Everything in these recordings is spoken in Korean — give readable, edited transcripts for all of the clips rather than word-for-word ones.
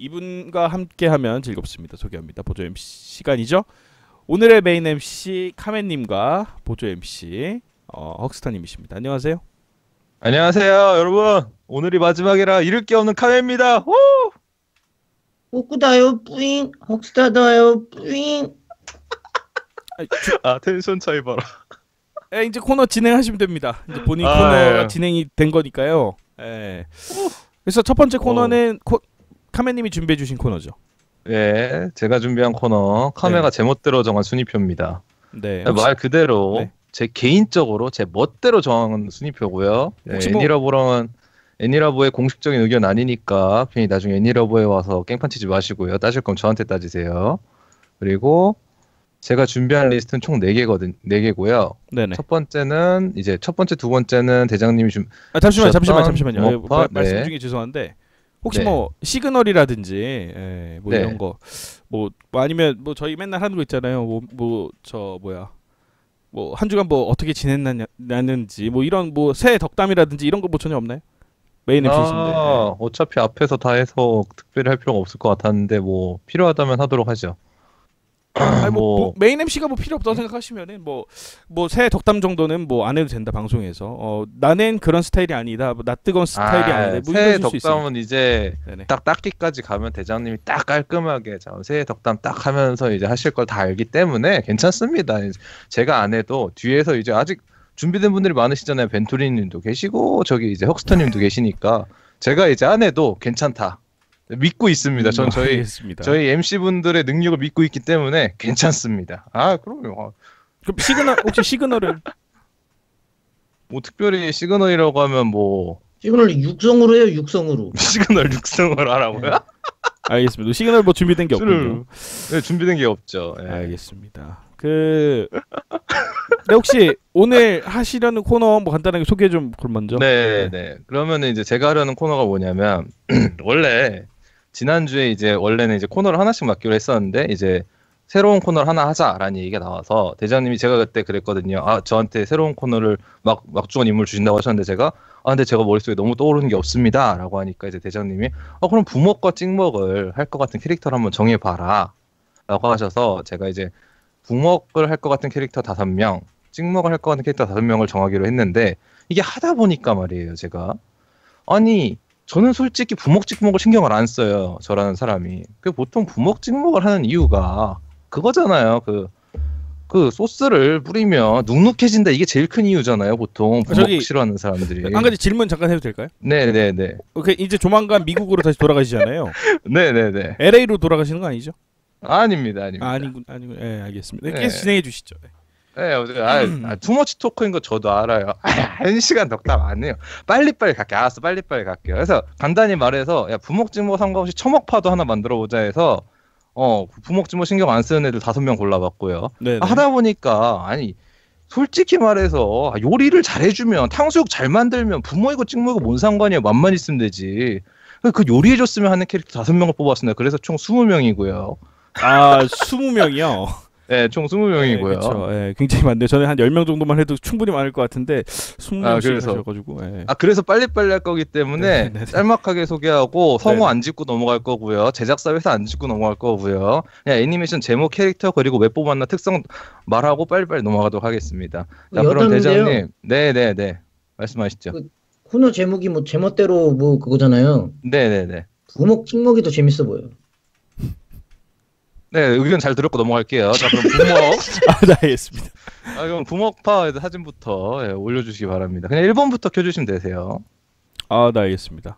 이분과 함께하면 즐겁습니다. 소개합니다. 보조 MC 시간이죠. 오늘의 메인 MC 카멘님과 보조 MC 헉스타님이십니다. 안녕하세요. 안녕하세요, 여러분. 오늘이 마지막이라 잃을 게 없는 카메입니다. 호! 꼬꾸다요 뿌잉 헉스타다요 뿌잉. 텐션 차이 봐라. 이제 코너 진행하시면 됩니다. 이제 본인 아, 코너가 예. 진행이 된 거니까요. 그래서 첫 번째 코너는 카멘님이 준비해 주신 코너죠. 네, 제가 준비한 코너 카메가 네. 제 멋대로 정한 순위표입니다. 네. 말 그대로 네. 제 개인적으로 제 멋대로 정한 순위표고요. 네, 혹시 뭐- 애니러브의 공식적인 의견 아니니까 괜히 나중에 애니러브에 와서 깽판 치지 마시고요. 따질 거면 저한테 따지세요. 그리고 제가 준비한 리스트는 총 4개거든, 4개고요. 네네. 첫 번째는 첫 번째, 두 번째는 대장님이 잠시만요. 모파, 말씀 네. 중에 죄송한데 혹시 네. 뭐 시그널이라든지 뭐 네. 이런 거 뭐 아니면 뭐 저희 맨날 하는 거 있잖아요. 뭐 한 주간 뭐 어떻게 지냈는지 뭐 이런 뭐 새해 덕담이라든지 이런 거 뭐 전혀 없나요? 메인 MC신데. 어차피 앞에서 다 해서 특별히 할 필요가 없을 것 같았는데 뭐 필요하다면 하도록 하죠. 아니 뭐- 메인 MC가 뭐 필요 없다고 생각하시면은 뭐 새해 덕담 정도는 뭐 안 해도 된다 방송에서. 나는 그런 스타일이 아니다. 뭐 낯뜨거운 스타일이 아니다. 뭐 새해 이러실 수 있어요. 덕담은 이제 네네. 딱 닦기까지 가면 대장님이 딱 깔끔하게 새해 덕담 딱 하면서 이제 하실 걸 다 알기 때문에 괜찮습니다. 제가 안 해도 뒤에서 이제 아직 준비된 분들이 많으시잖아요. 벤토리님도 계시고 저기 이제 헉스터님도 계시니까 제가 이제 안 해도 괜찮다. 믿고 있습니다. 전 알겠습니다. 저희 MC 분들의 능력을 믿고 있기 때문에 괜찮습니다. 그럼요. 그럼 혹시 시그널을 뭐 특별히 시그널이라고 하면 뭐 시그널 육성으로 해요. 육성으로. 시그널 육성을 하라고요? 알겠습니다. 시그널 뭐 준비된 게 없군요. 네, 준비된 게 없죠. 예. 알겠습니다. 근데 혹시 오늘 하시려는 코너 뭐 간단하게 소개 좀 그럼 먼저. 네. 그러면은 이제 제가 하려는 코너가 뭐냐면 원래 지난주에 이제 원래는 이제 코너를 하나씩 맡기로 했었는데 이제 새로운 코너를 하나 하자라는 얘기가 나와서 대장님이 제가 그때 그랬거든요. 저한테 새로운 코너를 막중한 인물 주신다고 하셨는데 제가 근데 제가 머릿속에 너무 떠오르는 게 없습니다라고 하니까 이제 대장님이 그럼 부먹과 찍먹을 할 것 같은 캐릭터를 한번 정해봐라 라고 하셔서 제가 이제 부먹을 할 것 같은 캐릭터 5명, 찍먹을 할 것 같은 캐릭터 5명을 정하기로 했는데 이게 하다 보니까 말이에요, 제가. 저는 솔직히 부먹 찍먹을 신경을 안 써요, 저라는 사람이. 보통 부먹 찍먹을 하는 이유가 그거잖아요. 그 소스를 뿌리면 눅눅해진다, 이게 제일 큰 이유잖아요, 보통 부먹 저기 싫어하는 사람들이. 한 가지 질문 잠깐 해도 될까요? 네네네. 이제 조만간 미국으로 다시 돌아가시잖아요. 네네네. LA로 돌아가시는 거 아니죠? 아닙니다. 아니군. 알겠습니다. 네. 계속 진행해 주시죠. 네, 투머치 토크인 거 저도 알아요. 1시간 덕담 안 해요. 빨리빨리 갈게요. 알았어, 빨리빨리 갈게요. 그래서 간단히 말해서 부먹 찍먹 상관없이 처먹파도 하나 만들어보자 해서 부먹 찍먹 신경 안 쓰는 애들 5명 골라봤고요. 네네. 하다 보니까 솔직히 말해서 요리를 잘해주면 탕수육 잘 만들면 부먹이고 찍먹이고 뭔 상관이에요. 맘만 있으면 되지. 그 요리해줬으면 하는 캐릭터 5명을 뽑았습니다. 그래서 총 20명이고요. 20명이요. 네, 총 20명이고요. 그렇죠. 굉장히 많네요. 저는 한 10명 정도만 해도 충분히 많을 것 같은데 20명씩 그래서. 하셔가지고. 그래서 빨리빨리 할 거기 때문에 네네네. 짤막하게 소개하고 성우 네네. 안 짓고 넘어갈 거고요. 제작사 회사 안 짓고 넘어갈 거고요. 그냥 애니메이션 제목, 캐릭터 그리고 왜 뽑았나 특성 말하고 빨리빨리 넘어가도록 하겠습니다. 자, 그럼 여담인데요. 대장님. 네네네. 말씀하시죠. 코너 제목이 뭐 제멋대로 뭐 그거잖아요. 네네네. 부먹 찍먹이 더 재밌어 보여. 네, 의견 잘 들었고 넘어갈게요. 자, 그럼 부먹. 네, 알겠습니다. 그럼 부먹파 사진부터 올려주시기 바랍니다. 그냥 1번부터 켜주시면 되세요. 네, 알겠습니다.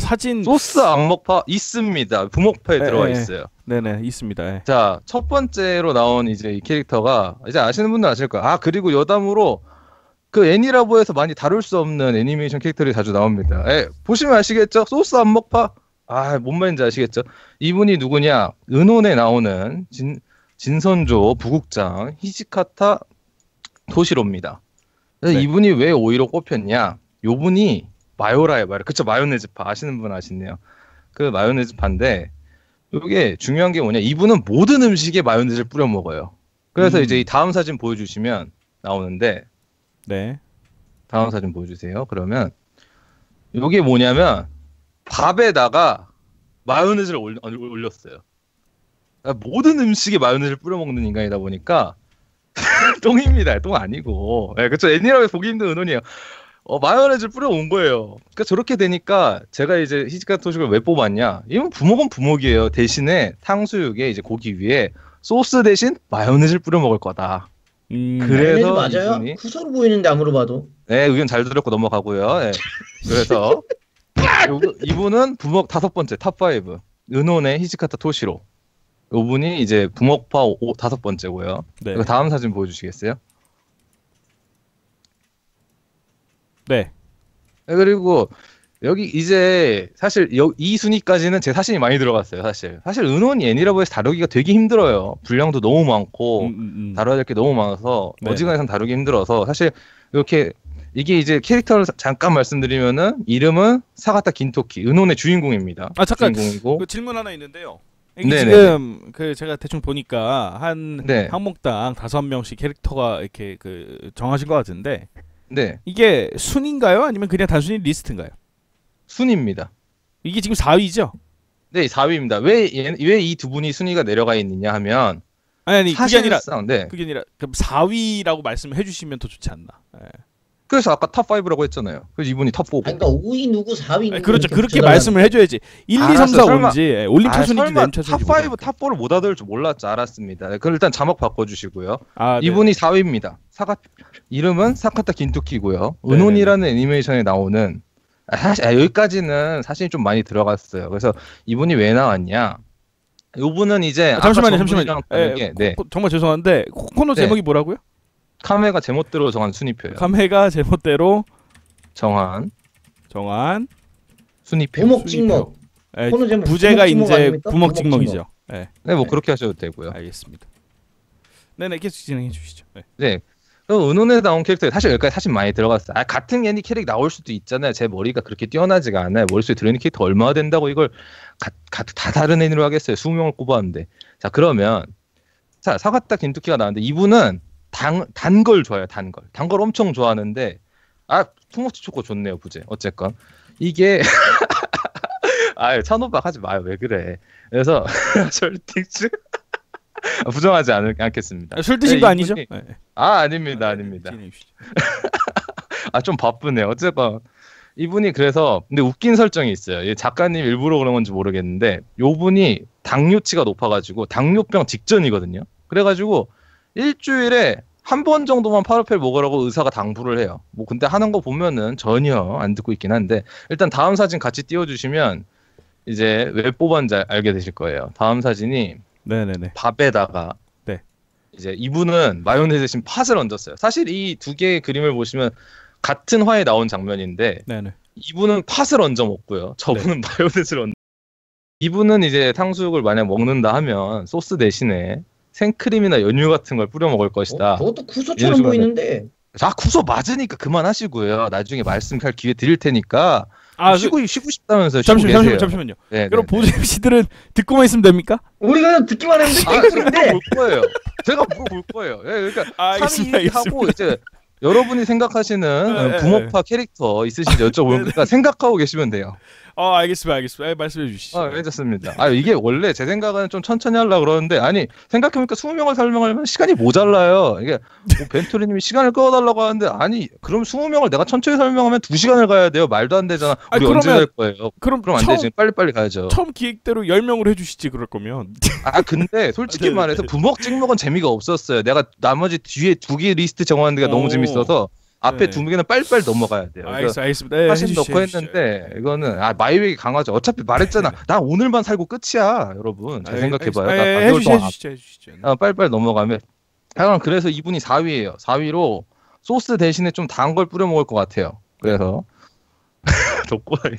사진. 소스 악먹파 있습니다. 부먹파에 들어가 있어요. 네네, 있습니다. 자, 첫 번째로 나온 이제 이 캐릭터가 이제 아시는 분들 아실 거예요. 그리고 여담으로 그 애니라보에서 많이 다룰 수 없는 애니메이션 캐릭터들이 자주 나옵니다. 보시면 아시겠죠? 소스 안먹파. 뭔 말인지 아시겠죠? 이분이 누구냐? 은혼에 나오는 진선조 부국장 히지카타 토시로입니다. 그래서 네. 이분이 왜 오히려 꼽혔냐? 요분이 마요라예요. 그쵸? 마요네즈파 아시는 분 아시네요. 그 마요네즈파인데 이게 중요한 게 뭐냐? 이분은 모든 음식에 마요네즈를 뿌려 먹어요. 그래서 이제 이 다음 사진 보여주시면 나오는데 네. 다음 사진 보여주세요. 그러면 이게 뭐냐면 밥에다가 마요네즈를 올렸어요. 모든 음식에 마요네즈를 뿌려 먹는 인간이다 보니까 똥입니다. 똥 아니고. 네, 그렇죠. 애니라고 보기 힘든 은혼이에요. 마요네즈를 뿌려 온 거예요. 그러니까 저렇게 되니까 제가 이제 히치카타 토식을 왜 뽑았냐? 이건 부먹은 부먹이에요. 대신에 탕수육에 이제 고기 위에 소스 대신 마요네즈를 뿌려 먹을 거다. 그래서 맞아요. 이분이 쿠소로 보이는데 아무로 봐도. 네, 의견 잘 들었고 넘어가고요. 네. 그래서 이분은 부먹 5번째 탑5 은혼의 히치카타 토시로. 이분이 이제 부먹파 5번째고요. 네. 다음 사진 보여주시겠어요? 네. 네, 그리고 여기 이제 사실 이 순위까지는 제 사진이 많이 들어갔어요. 사실 은혼이 애니라고 해서 다루기가 되게 힘들어요. 분량도 너무 많고 다뤄야 될 게 너무 많아서 네. 어지간해서 다루기 힘들어서 사실 이렇게 이게 이제 캐릭터를 잠깐 말씀드리면은 이름은 사가타 긴토키 은혼의 주인공입니다. 아 잠깐 주인공이고 그 질문 하나 있는데요. 이게 네네. 지금 그 제가 대충 보니까 한 네. 항목당 5명씩 캐릭터가 이렇게 그 정하신 것 같은데 네, 이게 순인가요? 아니면 그냥 단순히 리스트인가요? 순위입니다. 이게 지금 4위죠? 네, 4위입니다. 왜 이 두 분이 순위가 내려가 있느냐 하면 아니 그게 아니라 사실상 네. 그게 아니라 그럼 4위라고 말씀해 주시면 더 좋지 않나? 예. 그래서 아까 탑5라고 했잖아요. 그래서 이분이 탑4고. 아니, 그러니까 5위 누구 4위 누구 그렇죠. 이렇게 그렇게 붙여달라는 말씀을 해줘야지. 1, 2, 3, 4, 알았어요. 설마- 5인지 올림차순인지 설마 내림차순인지 탑5, 탑4를 못 알아들 줄 몰랐죠. 알았습니다. 네, 그럼 일단 자막 바꿔주시고요. 아, 네. 이분이 4위입니다. 이름은 사카타 긴토키고요. 네네네. 은혼이라는 애니메이션에 나오는 사실 여기까지는 사실 좀 많이 들어갔어요. 그래서 이분이 왜 나왔냐? 이분은 이제 아까 잠시만요. 전분이랑 다르게, 네. 정말 죄송한데 코너 네. 제목이 뭐라고요? 카메가 제멋대로 정한 순위표예요. 감해가 제멋대로 정한 순위표. 순위표. 부먹 찍먹. 예, 코너 제목 부제가 부먹 찍먹 이제 아닙니까? 부먹 부먹 찍먹이죠. 예, 네, 뭐 네. 그렇게 하셔도 되고요. 알겠습니다. 네네 계속 진행해 주시죠. 네. 네. 그럼 은혼에 나온 캐릭터 사실 여기까지 사실 많이 들어갔어요. 같은 애니 캐릭 나올 수도 있잖아요. 제 머리가 그렇게 뛰어나지가 않아요. 머릿속에 들어있는 캐릭터 얼마나 된다고 이걸 다 다른 애니로 하겠어요. 20명을 꼽았는데. 자, 그러면 자, 사가타 긴토키가 나왔는데 이분은 단 걸 좋아해요. 단 걸 엄청 좋아하는데 투머치 초코 좋네요. 부제. 어쨌건 이게 찬호박 하지 마요. 왜 그래. 그래서 솔직히 부정하지 않겠습니다. 술 드신 거 아니죠? 이분이- 네. 아닙니다. 아닙니다. 진행해 주시죠. 좀 바쁘네요. 어쨌건 이분이 그래서 근데 웃긴 설정이 있어요. 이 작가님 일부러 그런 건지 모르겠는데 요분이 당뇨치가 높아가지고 당뇨병 직전이거든요. 그래가지고 일주일에 한 번 정도만 파르펠 먹으라고 의사가 당부를 해요. 뭐 근데 하는 거 보면은 전혀 안 듣고 있긴 한데 일단 다음 사진 같이 띄워주시면 이제 왜 뽑았는지 알게 되실 거예요. 다음 사진이 네네네. 밥에다가 네. 이제 이분은 마요네즈 대신 팥을 얹었어요. 사실 이 두 개의 그림을 보시면 같은 화에 나온 장면인데 네네. 이분은 팥을 얹어 먹고요. 저분은 마요네즈를 얹어. 이분은 이제 탕수육을 만약 먹는다 하면 소스 대신에 생크림이나 연유 같은 걸 뿌려 먹을 것이다. 그것도 쿠소처럼 이런 식으로 보이는데. 구소 맞으니까 그만하시고요. 나중에 말씀할 기회 드릴 테니까 아, 쉬고 싶다면서요. 쉬고 계세요. 잠시만요. 네, 그럼 네, 네. 보조 MC들은 듣고만 있으면 됩니까? 우리가 그냥 듣기만 했는데 물어볼 거예요. 제가 물어볼 거예요. 예, 그러니까 알겠습니다. 3위 하고 이제 여러분이 생각하시는 네, 부먹파 캐릭터 있으신지 여쭤보는 거니까 생각하고 계시면 돼요. 알겠습니다. 말씀해 주시죠. 괜찮습니다. 이게 원래 제 생각은 좀 천천히 하려고 그러는데 생각해보니까 20명을 설명하려면 시간이 모자라요. 이게 뭐 벤토리님이 시간을 끌어달라고 하는데 그럼 20명을 내가 천천히 설명하면 2시간을 가야 돼요. 말도 안 되잖아. 우리 언제 갈 거예요? 그럼 안 되지. 빨리빨리 가야죠. 처음 기획대로 10명으로 해주시지 그럴 거면. 근데 솔직히 네네. 말해서 부먹 찍먹은 재미가 없었어요. 내가 나머지 뒤에 2개 리스트 정하는 데가 너무 재밌어서 앞에 네. 2개는 빨리빨리 넘어가야 돼요. 알겠습니다. 네, 사진 해주시죠, 넣고 해주시죠. 했는데 이거는 마이웨이 강하죠. 어차피 말했잖아. 나 오늘만 살고 끝이야, 여러분. 잘 생각해봐요. 나 반개월 동안 해주시죠. 빨리빨리 넘어가면. 그래서 이분이 4위예요. 4위로 소스 대신에 좀 단 걸 뿌려 먹을 것 같아요. 그래서 독고라니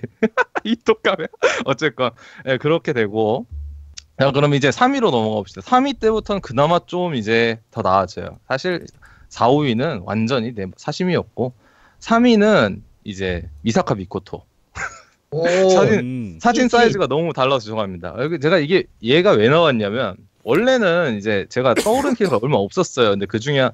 이 독감에 어쨌건 그렇게 되고. 그럼 이제 3위로 넘어가 봅시다. 3위 때부터는 그나마 좀 이제 더 나아져요. 사실 4, 5위는 완전히 사심이었고 3위는 이제 미사카 미코토. 오, 사진 사이즈가 너무 달라서 죄송합니다. 제가 얘가 왜 나왔냐면 원래는 이제 제가 떠오르는 캐릭터가 얼마 없었어요. 근데 그 중에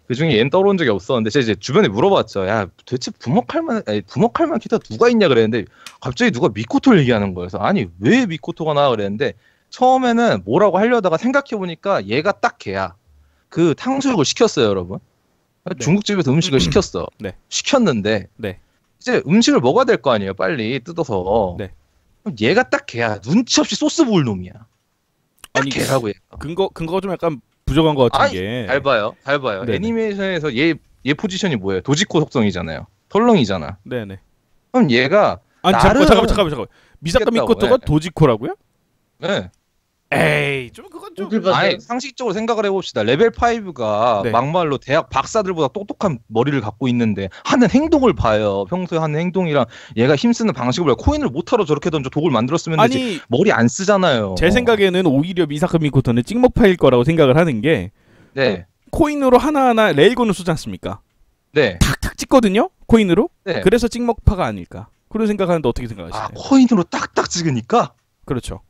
그 중에 얘는 떠오른 적이 없었는데 제가 이제 주변에 물어봤죠. 야 도대체 부먹할 만한 기타 누가 있냐 그랬는데 갑자기 누가 미코토를 얘기하는 거예요. 그래서 아니 왜 미코토가 나와 그랬는데 처음에는 뭐라고 하려다가 생각해보니까 얘가 딱 걔야. 그 탕수육을 시켰어요 여러분. 네. 중국집에서 음식을 시켰어. 네. 시켰는데 네. 이제 음식을 먹어야 될 거 아니에요 빨리 뜯어서. 네. 그럼 얘가 딱 걔야. 눈치 없이 소스 부을 놈이야. 딱 아니 걔라고 얘가. 근거가 좀 약간 부족한 것 같은 아니, 게. 잘 봐요. 네네. 애니메이션에서 얘 포지션이 뭐예요? 도지코 속성이잖아요. 털렁이잖아. 네네. 그럼 얘가 아니 나름- 잠깐만. 미사카 시켰다고, 미코토가 네. 도지코라고요? 네. 에이 좀 그건 좀. 어딜 봤어요? 아니 상식적으로 생각을 해봅시다. 레벨 5가 네. 막말로 대학 박사들보다 똑똑한 머리를 갖고 있는데 하는 행동을 봐요. 평소에 하는 행동이랑 얘가 힘쓰는 방식을 봐요. 코인을 못하러 저렇게 던져 독을 만들었으면 되지. 아니 머리 안 쓰잖아요. 제 생각에는 오히려 미사카 미코토는 찍먹파일 거라고 생각을 하는 게 네. 코인으로 하나하나 레일건을 쏘지 않습니까? 네. 탁탁 찍거든요 코인으로. 네. 그래서 찍먹파가 아닐까 그런 생각하는데 어떻게 아 생각하시나요? 코인으로 딱딱 찍으니까 그렇죠.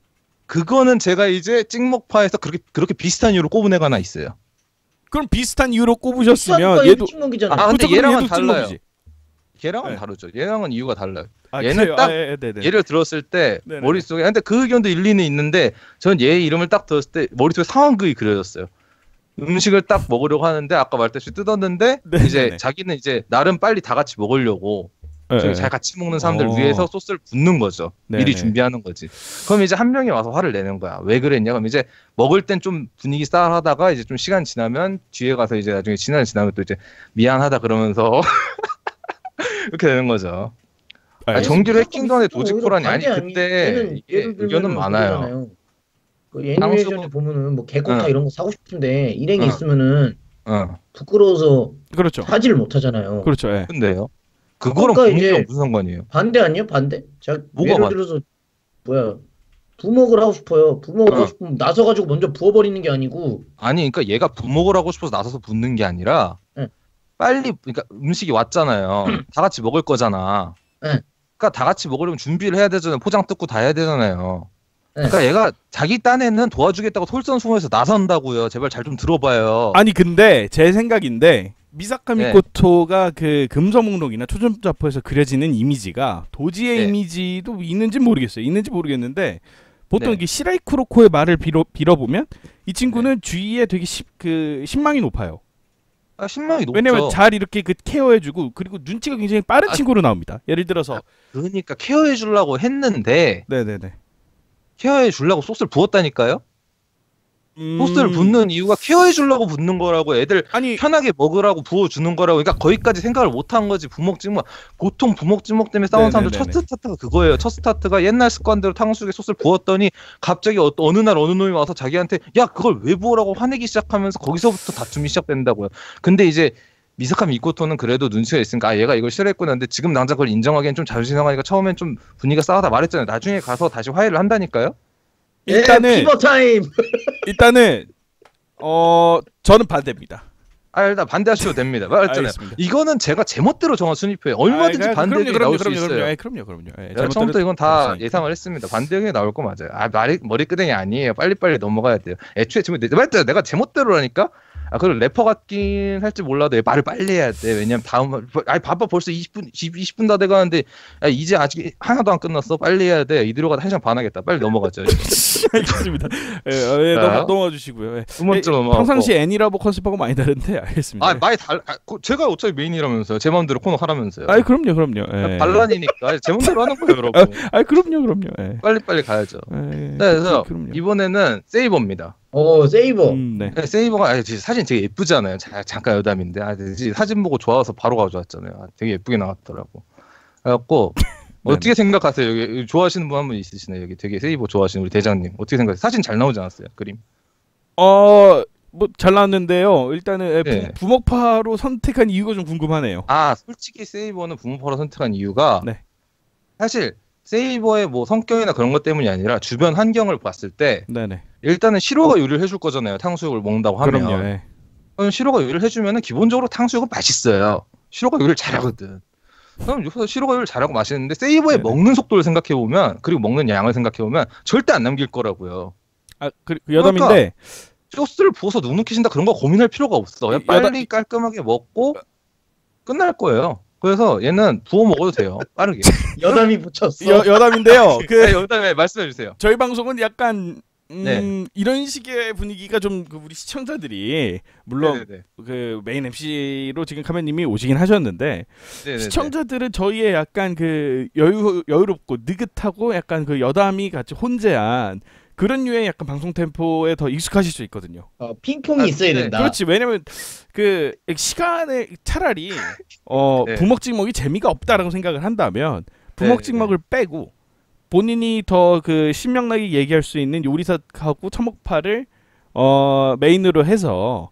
그거는 제가 이제 찍먹파에서 그렇게 비슷한 이유로 꼽은 애가 하나 있어요. 그럼 비슷한 이유로 꼽으셨으면 비싼 얘도 찍먹이잖아. 아, 근데 그렇죠, 그럼 얘랑은 얘도 달라요. 찍먹이지. 걔랑은 네. 다르죠. 얘랑은 이유가 달라요. 아, 얘는 그래요? 딱 네네. 얘를 들었을 때 네네네. 머릿속에 근데 그 의견도 일리는 있는데 전 얘 이름을 딱 들었을 때 머릿속에 상황극이 그려졌어요. 음식을 딱 먹으려고 하는데 아까 말했듯이 뜯었는데 네네네. 이제 자기는 이제 나름 빨리 다 같이 먹으려고 네. 잘 같이 먹는 사람들 어. 위해서 소스를 붓는 거죠. 네네. 미리 준비하는 거지. 그럼 이제 한 명이 와서 화를 내는 거야. 왜 그랬냐? 그럼 이제 먹을 땐 좀 분위기 싸하다가 이제 좀 시간 지나면 뒤에 가서 이제 나중에 시간 지나면 또 이제 미안하다 그러면서 이렇게 되는 거죠. 아, 정규로 미사카 해킹도 하는데 미코토는 도지코라니. 아니 오히려 그때 얘는 이게 예를 들면은 의견은 많아요. 그거잖아요. 그 애니메이션에 상수고- 보면은 뭐 개코타 응. 이런 거 사고 싶은데 일행이 응. 있으면은 어. 부끄러워서 그렇죠. 사지를 못 하잖아요. 그렇죠. 예. 근데요. 그거랑 그러니까 부모가 이제 무슨 상관이에요? 반대 아니에요? 반대? 자, 뭐가 예를 반- 들어서 뭐야 부먹을 하고 싶어요. 부먹을 하고 어. 싶으면 나서가지고 먼저 부어버리는 게 아니고 아니 그러니까 얘가 부먹을 하고 싶어서 나서서 붓는 게 아니라 응. 빨리 그러니까 음식이 왔잖아요. 다 같이 먹을 거잖아. 응. 그러니까 다 같이 먹으려면 준비를 해야 되잖아요. 포장 뜯고 다 해야 되잖아요. 응. 그러니까 얘가 자기 딴에는 도와주겠다고 솔선수범해서 나선다고요. 제발 잘 좀 들어봐요. 아니 근데 제 생각인데 미사카 네. 미코토가 그 금서목록이나 초전자포에서 그려지는 이미지가 도지의 네. 이미지도 있는지 모르겠어요. 있는지 모르겠는데 보통 네. 이게 시라이 쿠로코의 말을 빌어보면 이 친구는 주위에 되게 신망이 높아요. 아, 신망이 높죠. 왜냐면 잘 이렇게 그 케어해주고 그리고 눈치가 굉장히 빠른 아, 친구로 나옵니다. 예를 들어서 그러니까 케어해 주려고 했는데 네네네. 케어해 주려고 소스를 부었다니까요. 음, 소스를 붓는 이유가 케어해 주려고 붓는 거라고. 애들 아니 편하게 먹으라고 부어주는 거라고. 그러니까 거기까지 생각을 못한 거지. 부먹찍먹. 보통 부먹찍먹 때문에 싸운 사람들 첫 네네네네. 스타트가 그거예요. 첫 스타트가 옛날 습관대로 탕수육에 소스를 부었더니 갑자기 어느 날 어느 놈이 와서 자기한테 야 그걸 왜 부으라고 화내기 시작하면서 거기서부터 다툼이 시작된다고요. 근데 이제 미사카 미코토는 그래도 눈치가 있으니까 아 얘가 이걸 싫어했구나. 근데 지금 당장 그걸 인정하기엔 좀 자존심 상하니까 처음엔 좀 분위기가 싸하다 말했잖아요. 나중에 가서 다시 화해를 한다니까요. 일단은 피버 타임. 일단은 저는 반대입니다. 아 일단 반대하셔도 됩니다. 말했잖아요. 알겠습니다. 이거는 제가 제멋대로 정한 순위표예요. 얼마든지 반대 의견이 나올 수 있어요. 그럼요. 예, 제가 처음부터 이건 다 잘못대로 예상을 했습니다. 반대 의견이 나올 거 맞아요. 아 머리끄댕이 아니에요. 빨리빨리 넘어가야 돼요. 애초에 지금 내가 제멋대로라니까. 아 그리고 래퍼 같긴 할지 몰라도 말을 빨리 해야 돼. 왜냐면 다음 봐봐 벌써 20분 다 돼가는데 이제 아직 하나도 안 끝났어. 빨리 해야 돼. 이대로가 1시간 반 하겠다. 빨리 넘어가죠. 알겠습니다. 예, 자. 넘어가 주시고요. 예. 두 번째로 넘어가고. 평상시 애니라보 컨셉하고 많이 다른데 알겠습니다. 아 많이 제가 어차피 메인이라면서요. 제 마음대로 코너 하라면서요. 아, 그럼요. 예. 반란이니까 제 마음대로 하는 거예요, 여러분. 아, 그럼요. 예. 빨리빨리 가야죠. 예, 네, 그래서 그럼요. 이번에는 세이버입니다. 세이버. 네. 네, 세이버가 사진 되게 예쁘잖아요. 잠깐 여담인데 사진 보고 좋아서 바로 가져왔잖아요. 되게 예쁘게 나왔더라고. 그래갖고 어떻게 생각하세요? 여기 좋아하시는 분 한 분 있으시나요? 여기 되게 세이버 좋아하시는 우리 대장님 어떻게 생각하세요? 사진 잘 나오지 않았어요? 그림? 뭐 잘 나왔는데요. 일단은 네. 부먹파로 선택한 이유가 좀 궁금하네요. 아 솔직히 세이버는 부모파로 선택한 이유가 네. 사실 세이버의 뭐 성격이나 그런 것 때문이 아니라 주변 환경을 봤을 때 네네. 일단은 시로가 요리를 해줄 거잖아요. 탕수육을 먹는다고 하면. 그럼요. 예. 그럼 시로가 요리를 해주면은 기본적으로 탕수육은 맛있어요. 시로가 요리를 잘하거든. 그럼 여기서 시로가 요리를 잘하고 맛있는데 세이버의 네네. 먹는 속도를 생각해 보면 그리고 먹는 양을 생각해 보면 절대 안 남길 거라고요. 그 여담인데 소스를 부어서 눅눅해진다 그런 거 고민할 필요가 없어. 그냥 빨리 깔끔하게 먹고 끝날 거예요. 그래서 얘는 부어 먹어도 돼요. 빠르게. 여담이 붙였어. 여담인데요. 네, 여담에 말씀해 주세요. 저희 방송은 약간 네. 이런 식의 분위기가 좀 우리 시청자들이 물론 네네네. 그 메인 MC로 지금 카메님이 오시긴 하셨는데 네네네. 시청자들은 저희의 약간 그 여유롭고 느긋하고 약간 그 여담이 같이 혼재한 그런 류의 약간 방송 템포에 더 익숙하실 수 있거든요. 핑퐁이 있어야 네. 된다. 그렇지. 왜냐면 그 시간에 차라리 네. 부먹찍먹이 재미가 없다라고 생각을 한다면 부먹찍먹을 빼고 본인이 더 그 신명나게 얘기할 수 있는 요리사하고 처먹파를 메인으로 해서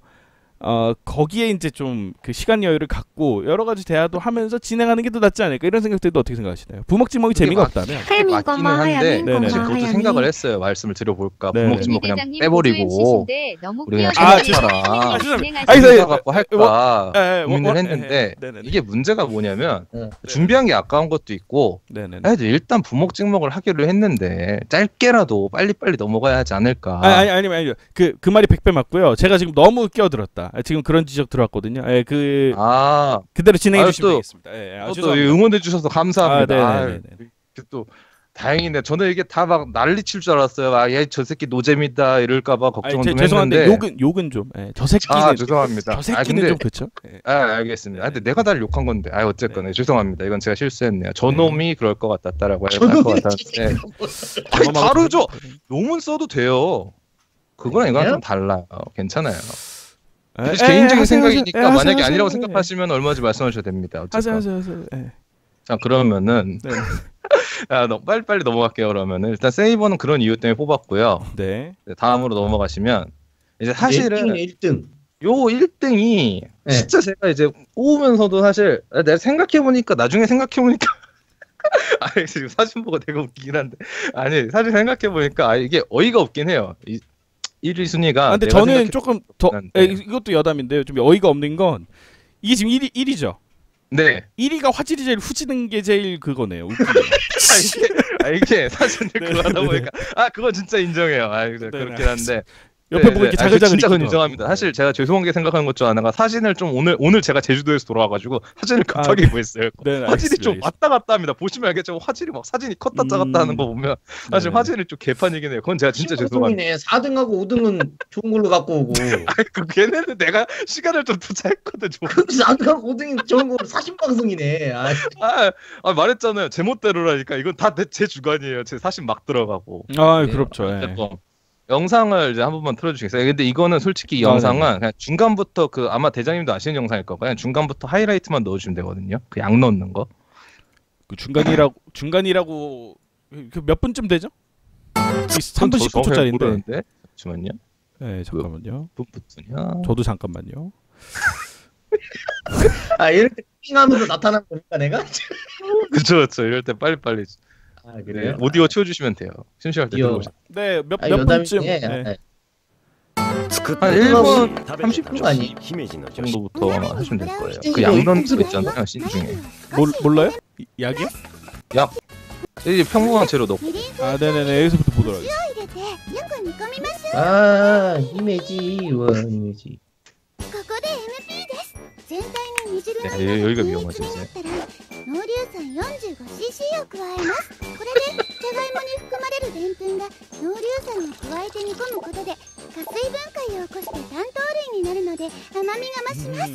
거기에 이제 좀 그 시간 여유를 갖고 여러 가지 대화도 하면서 진행하는 게 더 낫지 않을까 이런 생각들도 어떻게 생각하시나요? 부먹찍먹이 재미가 없다면 맞기는 한데 네네. 저도 생각을 했어요. 말씀을 드려볼까. 네네. 부먹찍먹 그냥 빼버리고 우리 그냥 아, 참먹파랑 죄송합니다. 갖고 할까 고민을 네, 했는데 네네네. 이게 문제가 뭐냐면 네. 준비한 게 아까운 것도 있고 네네네. 해도 일단 부먹찍먹을 하기로 했는데 짧게라도 빨리빨리 넘어가야 하지 않을까. 아니 그 말이 100배 맞고요. 제가 지금 너무 끼어들었다. 지금 그런 지적 들어왔거든요. 그대로 진행해 주시면 되겠습니다. 또 응원해 주셔서 감사합니다. 네네네. 또 다행이네. 저는 이게 다 막 난리 칠 줄 알았어요. 얘저 새끼 노잼이다 이럴까봐 걱정은 좀 죄송한데 했는데. 욕은 좀 저 새끼는 죄송합니다. 저 새끼는 좀 그렇죠. 알겠습니다. 근데 내가 나를 욕한 건데. 어쨌건 네. 죄송합니다. 이건 제가 실수했네요. 저놈이 그럴 것 같았다라고 할 것 같았는데. 다르죠. 놈은 써도 돼요. 그거랑 이거랑 좀 달라요. 괜찮아요. 개인적인 생각이니까 만약에 아니라고 생각하시면 얼마든지 말씀하셔도 됩니다. 하세요. 자 그러면은 네. 빨리빨리 넘어갈게요. 그러면은 일단 세이버는 그런 이유 때문에 뽑았고요. 네. 다음으로 넘어가시면 이제 사실은 1등. 요 1등이 네. 진짜 제가 이제 뽑으면서도 사실 내가 생각해보니까 나중에 생각해보니까 지금 사진 보고 되게 웃기긴 한데 사실 생각해보니까 이게 어이가 없긴 해요. 1위 순위가 근데 저는 조금 더 이것도 여담인데요. 좀 어이가 없는 건 이게 지금 1위죠. 네. 1위가 화질이 제일 후지는 게 제일 그거네요. 이게 사진을 그거 하다 보니까 그건 진짜 인정해요. 그렇긴 한데 옆에 보고 이렇게 자글자글 진짜 그건 있기도 인정합니다. 하고. 사실 제가 죄송한 게 생각하는 것 중 하나가 사진을 좀 오늘 제가 제주도에서 돌아와가지고 사진을 급하게 구했어요. 네, 화질이 좀 알겠습니다. 왔다 갔다 합니다. 보시면 알겠지만 화질이 막 사진이 컸다 작았다 하는 거 보면 사실 네네. 화질이 좀 개판이긴 해요. 그건 제가 진짜 죄송합니다. 4등하고 5등은 좋은 걸로 갖고 오고 걔네는 내가 시간을 좀 투자했거든. 4등하고 5등이 좋은 걸로 사신 방송이네. 말했잖아요. 제멋대로라니까. 이건 다 제 주관이에요. 제 사실 막 들어가고. 그렇죠. 영상을 이제 한 번만 틀어주시겠어요? 근데 이거는 솔직히 이 영상은 그냥 중간부터 아마 대장님도 아시는 영상일 거예요. 그냥 중간부터 하이라이트만 넣어주면 되거든요. 그 양 넣는 거. 그 중간이라고 그 몇 분쯤 되죠? 3분 19초짜리인데. 잠시만요. 네, 잠깐만요. 분부터냐? 저도 잠깐만요. 이렇게 띵하면서 나타나는 거니까 내가? 그쵸. 이럴 때 빨리빨리. 그래요? 오디오 채워주시면 돼요. 심심할 때 들어오세요. 네, 몇 분쯤. 한 1분 30분 아니 정도부터 하시면 될 거예요. 그 양 넣는 거 있잖아요. 씬 중에. 몰라요? 약이요? 이제 평범한 재료 넣고. 네네네. 여기서부터 보도록 하겠습니다. 이메지. 여기가 위험하죠 이제. 濃硫酸 45cc を加えます。これでじゃがいもに含まれるでんぷんが濃硫酸を加えて煮込むことで加水分解を起こして単糖類になるので甘みが増します。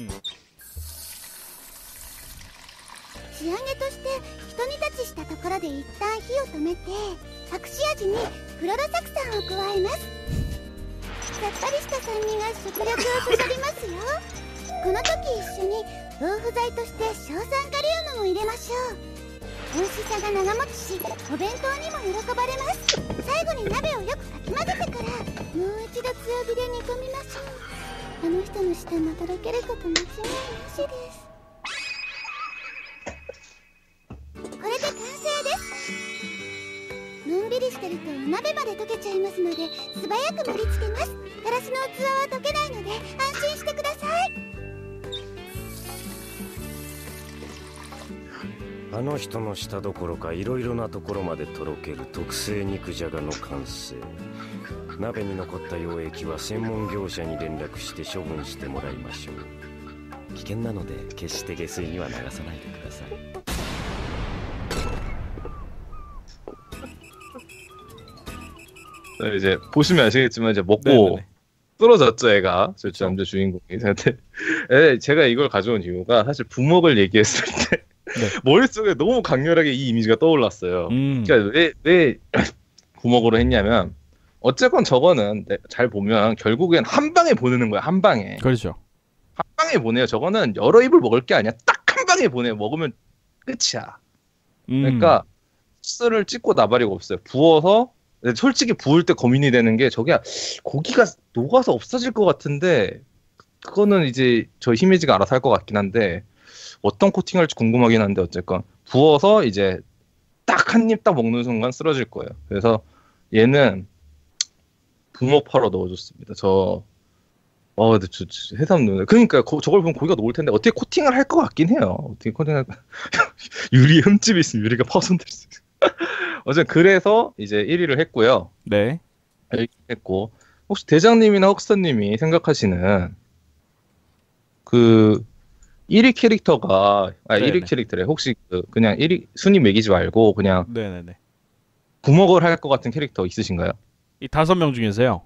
仕上げとしてひと煮立ちしたところで一旦火を止めて隠し味にクロロ酢酸を加えます。さっぱりした酸味が食欲をそそりますよ。この時一緒に防腐剤として硝酸カリウムも入れましょう。美味しさが長持ちしお弁当にも喜ばれます。最後に鍋をよくかき混ぜてからもう一度強火で煮込みましょう。あの人の舌もとろけること間違いなしです。これで完成です。のんびりしてるとお鍋まで溶けちゃいますので素早く盛り付けます。ガラスの器は溶けないので安心してください。あの人の下どころかいろいろなところまでとろける特製肉じゃがの完成。鍋に残った溶液は専門業者に連絡して処分してもらいましょう。危険なので決して下水には流さないでください。 이제 보시면 아시겠지만 이제 먹고 네네네. 쓰러졌죠, 애가. 저 남자 주인공이. 제가 이걸 가져온 이유가 사실 부먹을 얘기했을 때 네. 머릿속에 너무 강렬하게 이 이미지가 떠올랐어요. 그러니까 왜 부먹으로 했냐면 어쨌건 저거는 잘 보면 결국엔 한 방에 보내는 거야, 한 방에. 그렇죠. 한 방에 보내요. 저거는 여러 입을 먹을 게 아니야. 딱 한 방에 보내요. 먹으면 끝이야. 그러니까 소스를 찍고 나발이가 없어요. 부어서 솔직히 부을 때 고민이 되는 게 저게 고기가 녹아서 없어질 것 같은데 그거는 이제 저 히메지가 알아서 할 것 같긴 한데 어떤 코팅할지 궁금하긴 한데 어쨌건 부어서 이제 딱 한 입 딱 먹는 순간 쓰러질 거예요. 그래서 얘는 부먹파로 넣어줬습니다. 근데 저 해삼 눈에 그러니까 저걸 보면 고기가 녹을 텐데 어떻게 코팅을 할 것 같긴 해요. 어떻게 코팅할 유리 흠집이 있으면 유리가 파손될 수 있어요. 어쨌든 그래서 이제 1위를 했고요. 네. 했고 혹시 대장님이나 헉스터님이 생각하시는 그 1위 캐릭터가 네네. 1위 캐릭터래. 혹시 그냥 1위 순위 매기지 말고 그냥 네네네. 부먹을 할 것 같은 캐릭터 있으신가요? 이 5명 중에서요.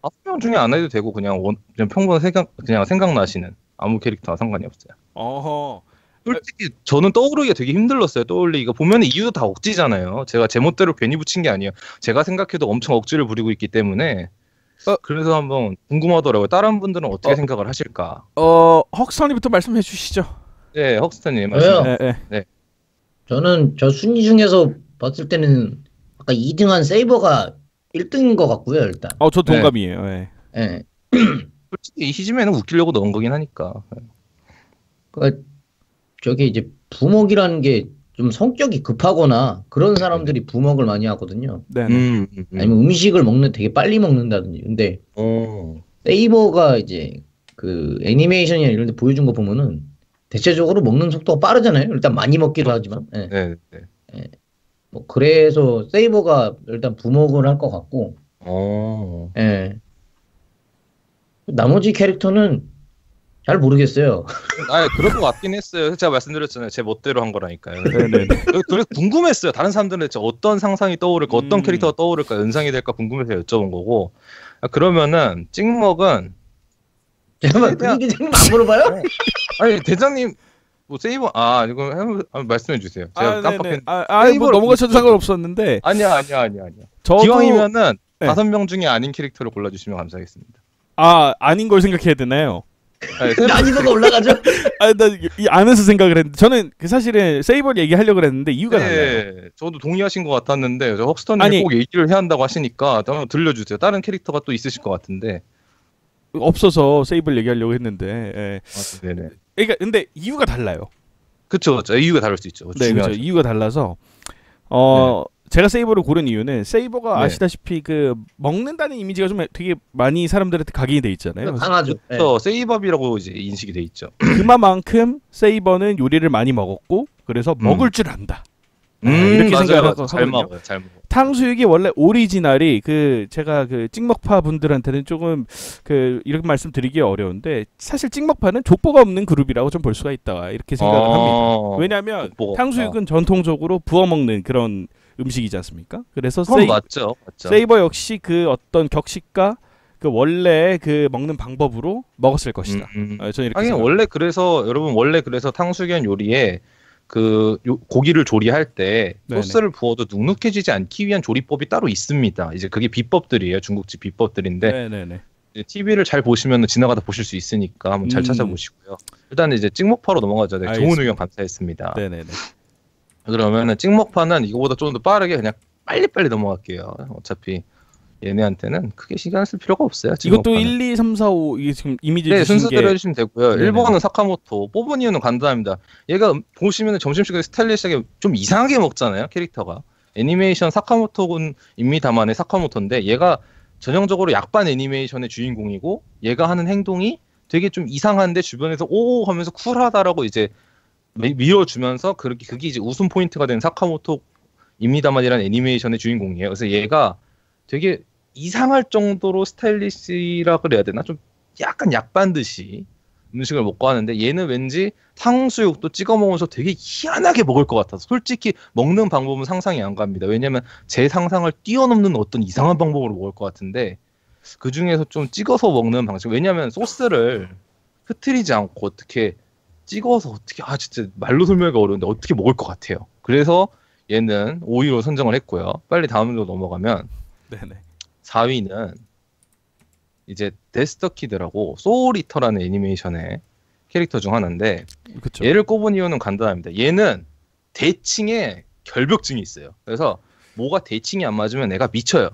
5명 중에 안 해도 되고 그냥 평범한 그냥 생각나시는 아무 캐릭터와 상관이 없어요. 어허. 솔직히 저는 떠오르기가 되게 힘들었어요. 떠올리기가 보면 이유도 다 억지잖아요. 제가 제멋대로 괜히 붙인 게 아니에요. 제가 생각해도 엄청 억지를 부리고 있기 때문에 그래서 한번 궁금하더라고요. 다른 분들은 어떻게 생각을 하실까? 헉스터님부터 말씀해 주시죠. 네, 헉스터님 저요? 말씀. 네. 저는 저 순위 중에서 봤을 때는 아까 2등한 세이버가 1등인 것 같고요, 일단. 저 동감이에요. 네. 예. 솔직히 이 시즌에는 웃기려고 넣은 거긴 하니까. 그러니까 저게 이제 부먹이라는 게 좀 성격이 급하거나 그런 사람들이 부먹을 많이 하거든요. 네네. 아니면 음식을 되게 빨리 먹는다든지. 근데 세이버가 이제 그 애니메이션이나 이런 데 보여준 거 보면은 대체적으로 먹는 속도가 빠르잖아요. 일단 많이 먹기도 하지만. 예. 네. 예. 뭐 그래서 세이버가 일단 부먹을 할 것 같고. 예. 나머지 캐릭터는 잘 모르겠어요. 그럴 것 같긴 했어요. 제가 말씀드렸잖아요. 제 멋대로 한 거라니까요. 네네. 그래 궁금했어요. 다른 사람들은 어떤 상상이 떠오를까, 어떤 캐릭터가 떠오를까, 연상이 될까 궁금해서 여쭤본 거고. 그러면은 찍먹은 잠깐만, 그 얘기 지금 안 물어봐요? 아니 대장님 뭐 세이버 이거 한번 말씀해 주세요. 제가 깜빡했는데. 뭐 넘어가셔도 상관없었는데. 아니야. 저도 기왕이면은 네. 5명 중에 아닌 캐릭터를 골라주시면 감사하겠습니다. 아닌 걸 생각해야 되나요? 난이도가 올라가죠? 나 이 안에서 생각을 했는데 저는 사실은 세이버를 얘기하려고 했는데 이유가 달라요. 저도 동의하신 것 같았는데 헉스터님이 꼭 얘기를 해야 한다고 하시니까 한번 들려주세요. 다른 캐릭터가 또 있으실 것 같은데 없어서 세이버를 얘기하려고 했는데. 예. 네네. 그러니까 근데 이유가 달라요. 그렇죠. 이유가 다를 수 있죠. 네, 그렇죠. 이유가 달라서 제가 세이버를 고른 이유는 세이버가 아시다시피 그 먹는다는 이미지가 좀 되게 많이 사람들한테 각인이 돼 있잖아요. 강하죠. 그래서 세이밥이라고 이제 인식이 돼 있죠. 그만큼 세이버는 요리를 많이 먹었고 그래서 먹을 줄 안다. 이렇게 생각을 하거든요. 잘 먹어. 탕수육이 원래 오리지널이 제가 찍먹파 분들한테는 조금 이렇게 말씀드리기 어려운데 사실 찍먹파는 족보가 없는 그룹이라고 좀 볼 수가 있다 이렇게 생각을 합니다. 왜냐하면 탕수육은 전통적으로 부어 먹는 그런 음식이지 않습니까? 그래서 맞죠. 세이버 역시 그 어떤 격식과 그 원래 그 먹는 방법으로 먹었을 것이다. 저는 이렇게 원래 그래서 탕수육 요리에 고기를 조리할 때 소스를 부어도 눅눅해지지 않기 위한 조리법이 따로 있습니다. 이제 그게 비법들이에요. 중국집 비법들인데 TV를 잘 보시면 지나가다 보실 수 있으니까 한번 잘 찾아보시고요. 일단 이제 찍먹파로 넘어가죠. 네, 좋은 의견 감사했습니다. 네네네. 그러면은 찍먹파는 이거보다 좀 더 빠르게 그냥 빨리빨리 넘어갈게요. 어차피 얘네한테는 크게 신경 쓸 필요가 없어요. 이것도 1, 2, 3, 4, 5 이게 지금 이미지 주신 순서대로 해주시면 되고요. 네네. 1번은 사카모토. 뽑은 이유는 간단합니다. 얘가 보시면 점심시간에 스타일리시하게 좀 이상하게 먹잖아요. 캐릭터가. 애니메이션 사카모토군 입니다만의 사카모토인데 얘가 전형적으로 약반 애니메이션의 주인공이고 얘가 하는 행동이 되게 좀 이상한데 주변에서 오 하면서 쿨하다라고 이제 밀어주면서 그게 이제 웃음 포인트가 된 사카모토입니다만이라는 애니메이션의 주인공이에요. 그래서 얘가 되게 이상할 정도로 스타일리시라 그래야 되나? 좀 약간 약반듯이 음식을 먹고 하는데 얘는 왠지 탕수육도 찍어 먹으면서 되게 희한하게 먹을 것 같아서 솔직히 먹는 방법은 상상이 안 갑니다. 왜냐면 제 상상을 뛰어넘는 어떤 이상한 방법으로 먹을 것 같은데 그 중에서 좀 찍어서 먹는 방식. 왜냐면 소스를 흐트리지 않고 어떻게 찍어서 어떻게 진짜 말로 설명하기가 어려운데 어떻게 먹을 것 같아요. 그래서 얘는 5위로 선정을 했고요. 빨리 다음으로 넘어가면 네네. 4위는 이제 데스터키드라고 소울이터라는 애니메이션의 캐릭터 중 하나인데 그쵸. 얘를 꼽은 이유는 간단합니다. 얘는 대칭에 결벽증이 있어요. 그래서 뭐가 대칭이 안 맞으면 애가 미쳐요.